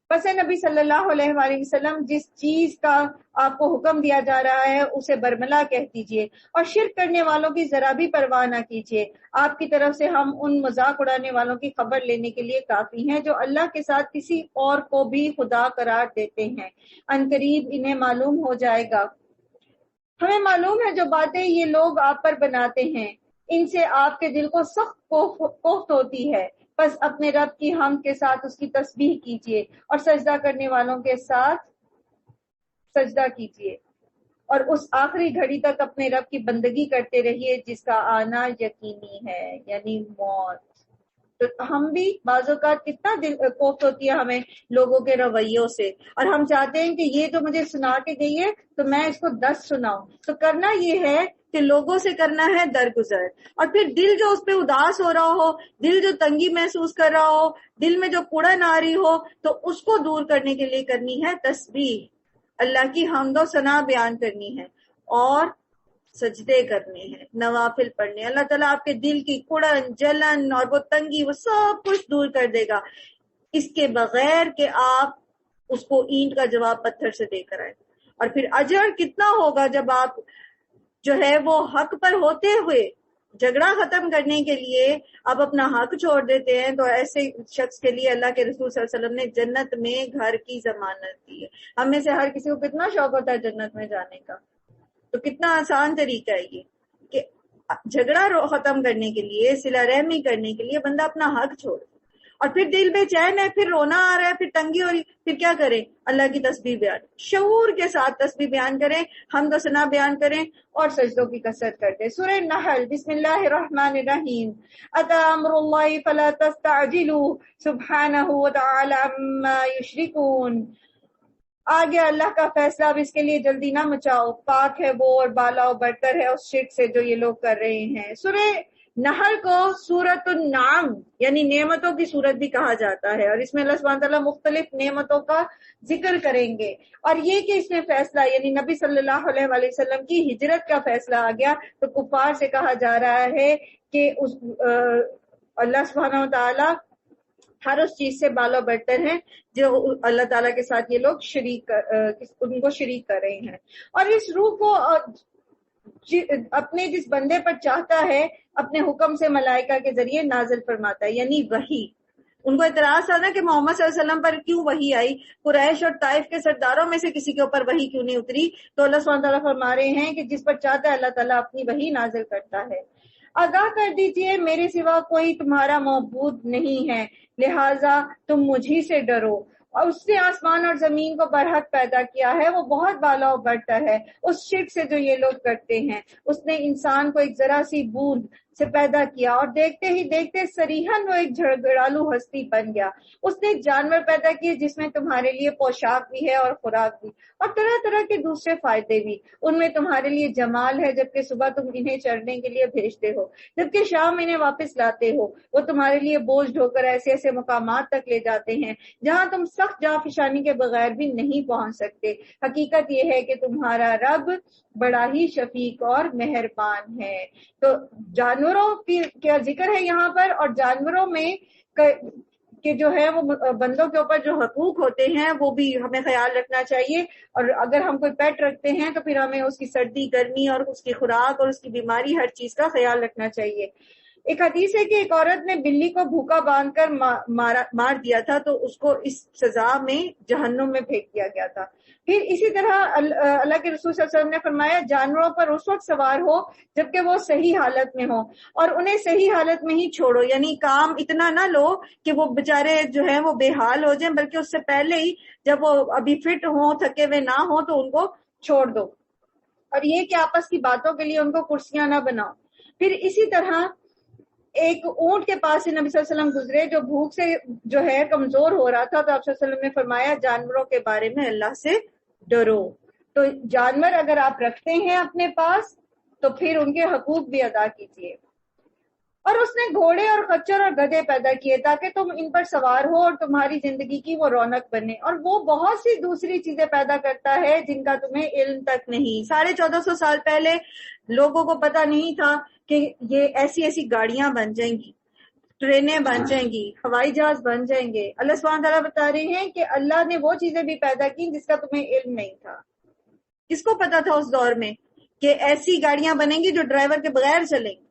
پس نبی صلی اللہ علیہ وآلہ وسلم جس چیز کا آپ کو حکم دیا جا رہا ہے اسے برملا کہہ دیجئے اور شرک کرنے والوں کی ذرا بھی پرواہ نہ کیجیے. آپ کی طرف سے ہم ان مذاق اڑانے والوں کی خبر لینے کے لیے کافی ہیں جو اللہ کے ساتھ کسی اور کو بھی خدا قرار دیتے ہیں. عنقریب انہیں معلوم ہو جائے گا. ہمیں معلوم ہے جو باتیں یہ لوگ آپ پر بناتے ہیں ان سے آپ کے دل کو سخت کوفت ہوتی ہے. بس اپنے رب کی حمد کے ساتھ اس کی تسبیح کیجیے اور سجدہ کرنے والوں کے ساتھ سجدہ کیجیے اور اس آخری گھڑی تک اپنے رب کی بندگی کرتے رہیے جس کا آنا یقینی ہے یعنی موت. تو ہم بھی بعض اوقات کتنا دل کوفت ہوتی ہے ہمیں لوگوں کے رویوں سے اور ہم چاہتے ہیں کہ یہ تو مجھے سنا کے گئی ہے تو میں اس کو 10 سناؤں. تو کرنا یہ ہے کہ لوگوں سے کرنا ہے درگزر اور پھر دل جو اس پہ اداس ہو رہا ہو, دل جو تنگی محسوس کر رہا ہو, دل میں جو کوڑن آ رہی ہو تو اس کو دور کرنے کے لیے کرنی ہے تسبیح, اللہ کی حمد و ثنا بیان کرنی ہے اور سجدے کرنے ہیں, نوافل پڑھنے. اللہ تعالیٰ آپ کے دل کی کڑن جلن اور وہ تنگی وہ سب کچھ دور کر دے گا اس کے بغیر کہ آپ اس کو اینٹ کا جواب پتھر سے دے کر آئے. اور پھر اجر کتنا ہوگا جب آپ جو ہے وہ حق پر ہوتے ہوئے جھگڑا ختم کرنے کے لیے آپ اپنا حق چھوڑ دیتے ہیں. تو ایسے شخص کے لیے اللہ کے رسول صلی اللہ علیہ وسلم نے جنت میں گھر کی ضمانت دی ہے. ہم میں سے ہر کسی کو کتنا شوق ہوتا ہے جنت میں جانے کا, تو کتنا آسان طریقہ ہے یہ کہ جھگڑا ختم کرنے کے لیے, صلہ رحمی کرنے کے لیے بندہ اپنا حق چھوڑ. اور پھر دل بے چین ہے, پھر رونا آ رہا ہے, پھر تنگی ہو رہی, پھر کیا کریں؟ اللہ کی تسبیح بیان, شعور کے ساتھ تسبیح بیان کریں, حمد و ثنا بیان کریں اور سجدوں کی کثرت کرتے. سورہ نحل بسم اللہ الرحمن الرحیم. اتی امر اللہ فلا تستعجلوا سبحانہ وتعالی عما یشرکون. آ گیا اللہ کا فیصلہ, اب اس کے لیے جلدی نہ مچاؤ, پاک ہے وہ اور بالا و برتر ہے اس شرک سے جو یہ لوگ کر رہے ہیں. سورہ نحل کو سورۃ النعم یعنی نعمتوں کی سورت بھی کہا جاتا ہے اور اس میں اللہ سبحانہ تعالیٰ مختلف نعمتوں کا ذکر کریں گے. اور یہ کہ اس میں فیصلہ یعنی نبی صلی اللہ علیہ وآلہ وسلم کی ہجرت کا فیصلہ آ گیا تو کفار سے کہا جا رہا ہے کہ اللہ سبحانہ تعالیٰ ہر اس چیز سے بالا برتر ہیں جو اللہ تعالیٰ کے ساتھ یہ لوگ ان کو شریک کر رہے ہیں. اور اس روح کو اپنے جس بندے پر چاہتا ہے اپنے حکم سے ملائکہ کے ذریعے نازل فرماتا ہے یعنی وحی. ان کو اعتراض تھا نا کہ محمد صلی اللہ علیہ وسلم پر کیوں وحی آئی, قریش اور طائف کے سرداروں میں سے کسی کے اوپر وحی کیوں نہیں اتری؟ تو اللہ سبحانہ تعالیٰ فرما رہے ہیں کہ جس پر چاہتا ہے اللہ تعالیٰ اپنی وحی نازل کرتا ہے. آگاہ کر دیجئے میرے سوا کوئی تمہارا معبود نہیں ہے لہٰذا تم مجھی سے ڈرو. اور اس نے آسمان اور زمین کو برحق پیدا کیا ہے, وہ بہت بالا و برتر ہے اس شرک سے جو یہ لوگ کرتے ہیں. اس نے انسان کو ایک ذرا سی بوند سے پیدا کیا اور دیکھتے ہی دیکھتے صریحاً وہ ایک جھگڑالو ہستی بن گیا. اس نے جانور پیدا کیے جس میں تمہارے لیے پوشاک بھی ہے اور خوراک بھی اور طرح طرح کے دوسرے فائدے بھی. ان میں تمہارے لیے جمال ہے جبکہ صبح تم انہیں چرنے کے لیے بھیجتے ہو, جبکہ شام انہیں واپس لاتے ہو. وہ تمہارے لیے بوجھ ڈھو کر ایسے ایسے مقامات تک لے جاتے ہیں جہاں تم سخت جانفشانی کے بغیر بھی نہیں پہنچ سکتے. حقیقت یہ ہے کہ تمہارا رب بڑا ہی شفیق اور مہربان ہے. تو جانوروں کا ذکر ہے یہاں پر, اور جانوروں میں کہ جو ہے وہ بندوں کے اوپر جو حقوق ہوتے ہیں وہ بھی ہمیں خیال رکھنا چاہیے. اور اگر ہم کوئی پیٹ رکھتے ہیں تو پھر ہمیں اس کی سردی گرمی اور اس کی خوراک اور اس کی بیماری ہر چیز کا خیال رکھنا چاہیے. ایک حدیث ہے کہ ایک عورت نے بلی کو بھوکا باندھ کر مار دیا تھا تو اس کو اس سزا میں جہنم میں پھینک دیا گیا تھا. پھر اسی طرح اللہ کے رسول صلی اللہ علیہ وسلم نے فرمایا جانوروں پر اس وقت سوار ہو جبکہ وہ صحیح حالت میں ہو اور انہیں صحیح حالت میں ہی چھوڑو, یعنی کام اتنا نہ لو کہ وہ بےچارے جو ہیں وہ بے حال ہو جائیں, بلکہ اس سے پہلے ہی جب وہ ابھی فٹ ہوں تھکے ہوئے نہ ہوں تو ان کو چھوڑ دو. اور یہ کہ آپس کی باتوں کے لیے ان کو کرسیاں نہ بناؤ. پھر اسی طرح ایک اونٹ کے پاس سے نبی صلی اللہ علیہ وسلم گزرے جو بھوک سے جو ہے کمزور ہو رہا تھا, تو آپ صلی اللہ علیہ وسلم نے فرمایا جانوروں کے بارے میں اللہ سے ڈرو. تو جانور اگر آپ رکھتے ہیں اپنے پاس تو پھر ان کے حقوق بھی ادا کیجیے. اور اس نے گھوڑے اور خچر اور گدھے پیدا کیے تاکہ تم ان پر سوار ہو اور تمہاری زندگی کی وہ رونق بنے. اور وہ بہت سی دوسری چیزیں پیدا کرتا ہے جن کا تمہیں علم تک نہیں. 1450 سال پہلے لوگوں کو پتا نہیں تھا کہ یہ ایسی ایسی گاڑیاں بن جائیں گی، ٹرینیں بن جائیں گی، ہوائی جہاز بن جائیں گے. اللہ سبحانہ تعالیٰ بتا رہے ہیں کہ اللہ نے وہ چیزیں بھی پیدا کی جس کا تمہیں علم نہیں تھا. کس کو پتا تھا اس دور میں کہ ایسی گاڑیاں بنیں گی جو ڈرائیور کے بغیر چلیں گی،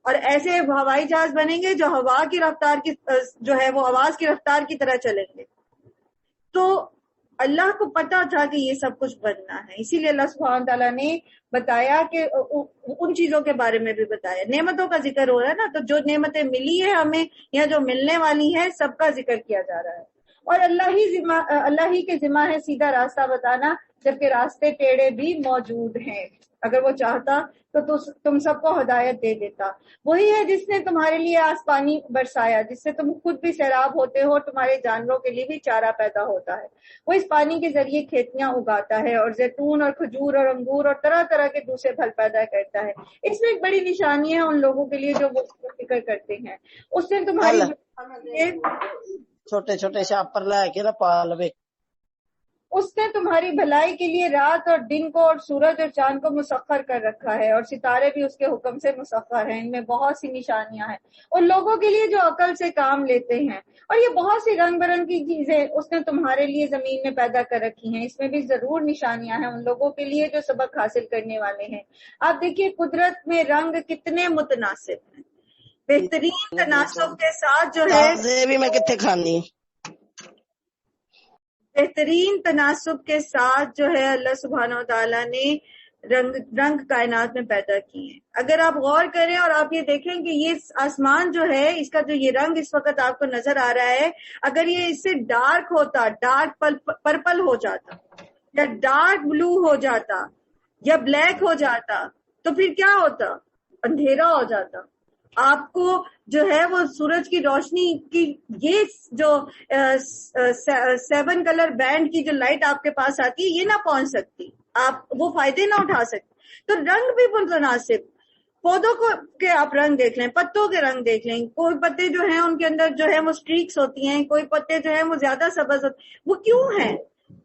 اور ایسے ہوائی جہاز بنیں گے جو ہوا کی رفتار کی جو ہے وہ آواز کی رفتار کی طرح چلیں گے. تو اللہ کو پتا تھا کہ یہ سب کچھ بننا ہے، اسی لیے اللہ سبحانہ تعالیٰ نے بتایا کہ ان چیزوں کے بارے میں بھی بتایا. نعمتوں کا ذکر ہو رہا ہے نا، تو جو نعمتیں ملی ہے ہمیں یا جو ملنے والی ہیں سب کا ذکر کیا جا رہا ہے. اور اللہ ہی کے ذمہ ہے سیدھا راستہ بتانا، جبکہ راستے ٹیڑھے بھی موجود ہیں. اگر وہ چاہتا تو تم سب کو ہدایت دے دیتا. وہی ہے جس نے تمہارے لیے آسمانی برسایا، جس سے تم خود بھی سیراب ہوتے ہو اور تمہارے جانوروں کے لیے بھی چارہ پیدا ہوتا ہے. وہ اس پانی کے ذریعے کھیتیاں اگاتا ہے اور زیتون اور کھجور اور انگور اور طرح طرح کے دوسرے پھل پیدا کرتا ہے. اس میں ایک بڑی نشانی ہے ان لوگوں کے لیے جو وہ فکر کرتے ہیں. اس نے تمہاری چھوٹے چھوٹے شاپ پر لے کے پالوے. اس نے تمہاری بھلائی کے لیے رات اور دن کو اور سورج اور چاند کو مسخر کر رکھا ہے، اور ستارے بھی اس کے حکم سے مسخر ہیں. ان میں بہت سی نشانیاں ہیں ان لوگوں کے لیے جو عقل سے کام لیتے ہیں. اور یہ بہت سی رنگ برنگ کی چیزیں اس نے تمہارے لیے زمین میں پیدا کر رکھی ہیں. اس میں بھی ضرور نشانیاں ہیں ان لوگوں کے لیے جو سبق حاصل کرنے والے ہیں. آپ دیکھیے قدرت میں رنگ کتنے متناسب ہیں، بہترین تناسب کے ساتھ جو ہے بھی میں کتنے کھانی بہترین تناسب کے ساتھ جو ہے اللہ سبحانہ و تعالیٰ نے رنگ کائنات میں پیدا کی ہیں. اگر آپ غور کریں اور آپ یہ دیکھیں کہ یہ آسمان جو ہے اس کا جو یہ رنگ اس وقت آپ کو نظر آ رہا ہے، اگر یہ اس سے ڈارک ہوتا، ڈارک پرپل ہو جاتا یا ڈارک بلو ہو جاتا یا بلیک ہو جاتا تو پھر کیا ہوتا؟ اندھیرا ہو جاتا. آپ کو جو ہے وہ سورج کی روشنی کی یہ جو 7 کلر بینڈ کی جو لائٹ آپ کے پاس آتی ہے یہ نہ پہنچ سکتی، آپ وہ فائدے نہ اٹھا سکتے. تو رنگ بھی متناسب. پودوں کے آپ رنگ دیکھ لیں، پتوں کے رنگ دیکھ لیں. کوئی پتے جو ہیں ان کے اندر جو ہے وہ سٹریکس ہوتی ہیں، کوئی پتے جو ہیں وہ زیادہ سبز ہوتے ہیں. وہ کیوں ہیں؟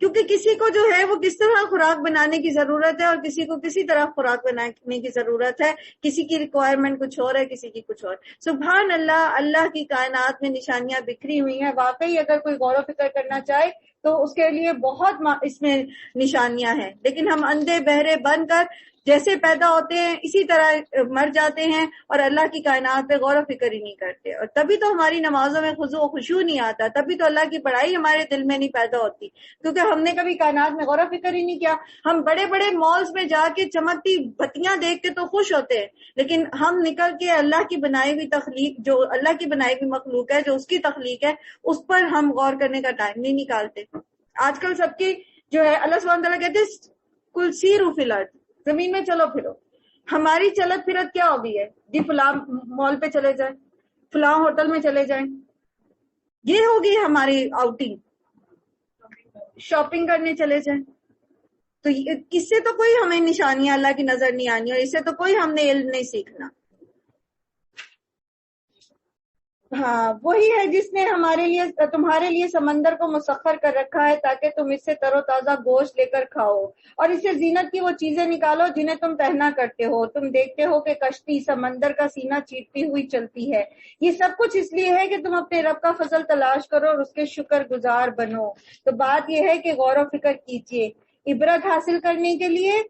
کیونکہ کسی کو جو ہے وہ کس طرح خوراک بنانے کی ضرورت ہے اور کسی کو کسی طرح خوراک بنانے کی ضرورت ہے. کسی کی ریکوائرمنٹ کچھ اور ہے، کسی کی کچھ اور. سبحان اللہ، اللہ کی کائنات میں نشانیاں بکھری ہوئی ہیں. واقعی اگر کوئی غور و فکر کرنا چاہے تو اس کے لیے بہت اس میں نشانیاں ہیں. لیکن ہم اندھے بہرے بن کر جیسے پیدا ہوتے ہیں اسی طرح مر جاتے ہیں اور اللہ کی کائنات پہ غور و فکر ہی نہیں کرتے. اور تبھی تو ہماری نمازوں میں خضوع و خشوع نہیں آتا، تبھی تو اللہ کی پڑھائی ہمارے دل میں نہیں پیدا ہوتی، کیونکہ ہم نے کبھی کائنات میں غور و فکر ہی نہیں کیا. ہم بڑے بڑے مالز میں جا کے چمکتی بتیاں دیکھ کے تو خوش ہوتے ہیں، لیکن ہم نکل کے اللہ کی بنائی ہوئی تخلیق، جو اللہ کی بنائی ہوئی مخلوق ہے، جو اس کی تخلیق ہے، اس پر ہم غور کرنے کا ٹائم نہیں نکالتے. آج کل سب کی جو ہے اللہ سبحانہ تعالیٰ کہتے ہیں کل سیروا فی الارض، زمین میں چلو پھرو. ہماری چلت پھرت کیا ہو گئی ہے جی؟ فلاں مال پہ چلے جائیں، فلاں ہوٹل میں چلے جائیں، یہ ہوگی ہماری آؤٹنگ. شاپنگ کرنے چلے جائیں. تو اس سے تو کوئی ہمیں نشانیاں اللہ کی نظر نہیں آنی، اور اس سے تو کوئی ہم نے علم نہیں سیکھنا. ہاں وہی ہے جس نے تمہارے لیے سمندر کو مسخر کر رکھا ہے تاکہ تم اس سے تر و تازہ گوشت لے کر کھاؤ، اور اس سے زینت کی وہ چیزیں نکالو جنہیں تم پہنا کرتے ہو. تم دیکھتے ہو کہ کشتی سمندر کا سینہ چیرتی ہوئی چلتی ہے. یہ سب کچھ اس لیے ہے کہ تم اپنے رب کا فضل تلاش کرو اور اس کے شکر گزار بنو. تو بات یہ ہے کہ غور و فکر کیجئے عبرت حاصل کرنے کے لیے،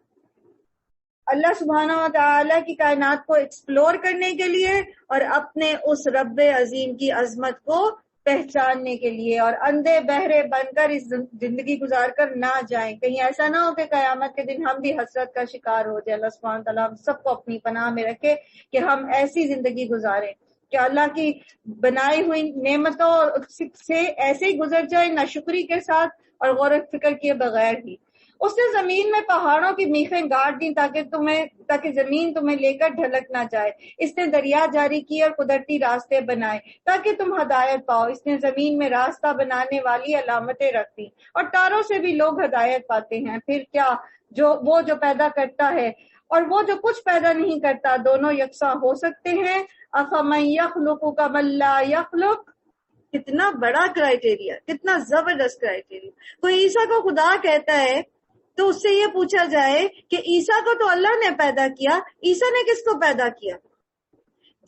اللہ سبحانہ و تعالیٰ کی کائنات کو ایکسپلور کرنے کے لیے، اور اپنے اس رب عظیم کی عظمت کو پہچاننے کے لیے. اور اندھے بہرے بن کر اس زندگی گزار کر نہ جائیں. کہیں ایسا نہ ہو کہ قیامت کے دن ہم بھی حسرت کا شکار ہو جائیں. اللہ سبحانہ تعالیٰ ہم سب کو اپنی پناہ میں رکھے کہ ہم ایسی زندگی گزاریں کہ اللہ کی بنائی ہوئی نعمتوں سے ایسے ہی گزر جائے ناشکری کے ساتھ اور غور و فکر کیے بغیر ہی. اس نے زمین میں پہاڑوں کی میخیں گاڑ دی تاکہ زمین تمہیں لے کر ڈھلک نہ جائے. اس نے دریا جاری کی اور قدرتی راستے بنائے تاکہ تم ہدایت پاؤ. اس نے زمین میں راستہ بنانے والی علامتیں رکھ دی اور تاروں سے بھی لوگ ہدایت پاتے ہیں. پھر کیا جو پیدا کرتا ہے اور وہ جو کچھ پیدا نہیں کرتا دونوں یکساں ہو سکتے ہیں؟ افمن یخلق کمن لا یخلق، کتنا بڑا کرائٹیریا، کتنا زبردست کرائٹیریا. کوئی عیسیٰ کو خدا کہتا ہے تو اس سے یہ پوچھا جائے کہ عیسیٰ کو تو اللہ نے پیدا کیا، عیسیٰ نے کس کو پیدا کیا؟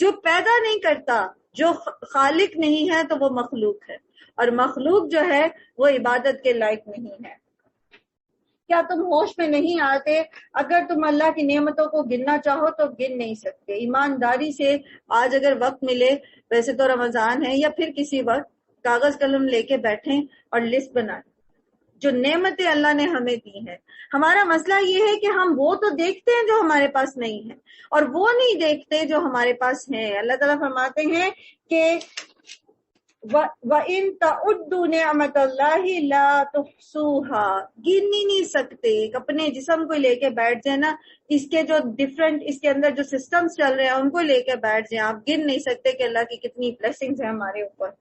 جو پیدا نہیں کرتا، جو خالق نہیں ہے تو وہ مخلوق ہے، اور مخلوق جو ہے وہ عبادت کے لائق نہیں ہے. کیا تم ہوش میں نہیں آتے؟ اگر تم اللہ کی نعمتوں کو گننا چاہو تو گن نہیں سکتے. ایمانداری سے آج اگر وقت ملے، ویسے تو رمضان ہے یا پھر کسی وقت، کاغذ قلم لے کے بیٹھیں اور لسٹ بنائیں جو نعمتیں اللہ نے ہمیں دی ہیں. ہمارا مسئلہ یہ ہے کہ ہم وہ تو دیکھتے ہیں جو ہمارے پاس نہیں ہے، اور وہ نہیں دیکھتے جو ہمارے پاس ہیں. اللہ تعالیٰ فرماتے ہیں کہ وَإِن تَعُدُّوا نِعْمَتَ اللَّهِ لَا تُحْصُوهَا، گن ہی نہیں سکتے. اپنے جسم کو لے کے بیٹھ جائیں نا، اس کے جو ڈفرینٹ، اس کے اندر جو سسٹمز چل رہے ہیں ان کو لے کے بیٹھ جائیں، آپ گن نہیں سکتے کہ اللہ کی کتنی بلیسنگز ہیں ہمارے اوپر.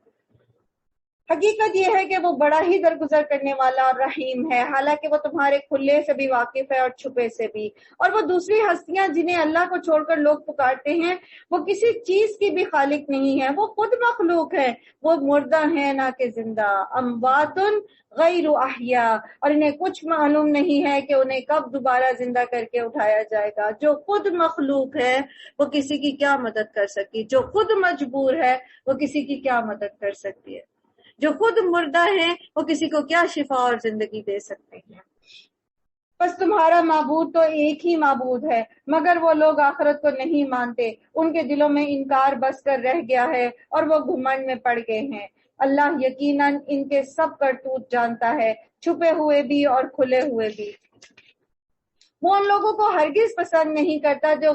حقیقت یہ ہے کہ وہ بڑا ہی درگزر کرنے والا اور رحیم ہے، حالانکہ وہ تمہارے کھلے سے بھی واقف ہے اور چھپے سے بھی. اور وہ دوسری ہستیاں جنہیں اللہ کو چھوڑ کر لوگ پکارتے ہیں وہ کسی چیز کی بھی خالق نہیں ہے، وہ خود مخلوق ہے. وہ مردہ ہیں نہ کہ زندہ، اموات غیر احیاء، اور انہیں کچھ معلوم نہیں ہے کہ انہیں کب دوبارہ زندہ کر کے اٹھایا جائے گا. جو خود مخلوق ہے وہ کسی کی کیا مدد کر سکتی، جو خود مجبور ہے وہ کسی کی کیا مدد کر سکتی ہے، جو خود مردہ ہیں وہ کسی کو کیا شفا اور زندگی دے سکتے ہیں. بس تمہارا معبود تو ایک ہی معبود ہے، مگر وہ لوگ آخرت کو نہیں مانتے. ان کے دلوں میں انکار بس کر رہ گیا ہے اور وہ گھمنڈ میں پڑ گئے ہیں. اللہ یقیناً ان کے سب کرتوت جانتا ہے، چھپے ہوئے بھی اور کھلے ہوئے بھی. وہ ان لوگوں کو ہرگز پسند نہیں کرتا جو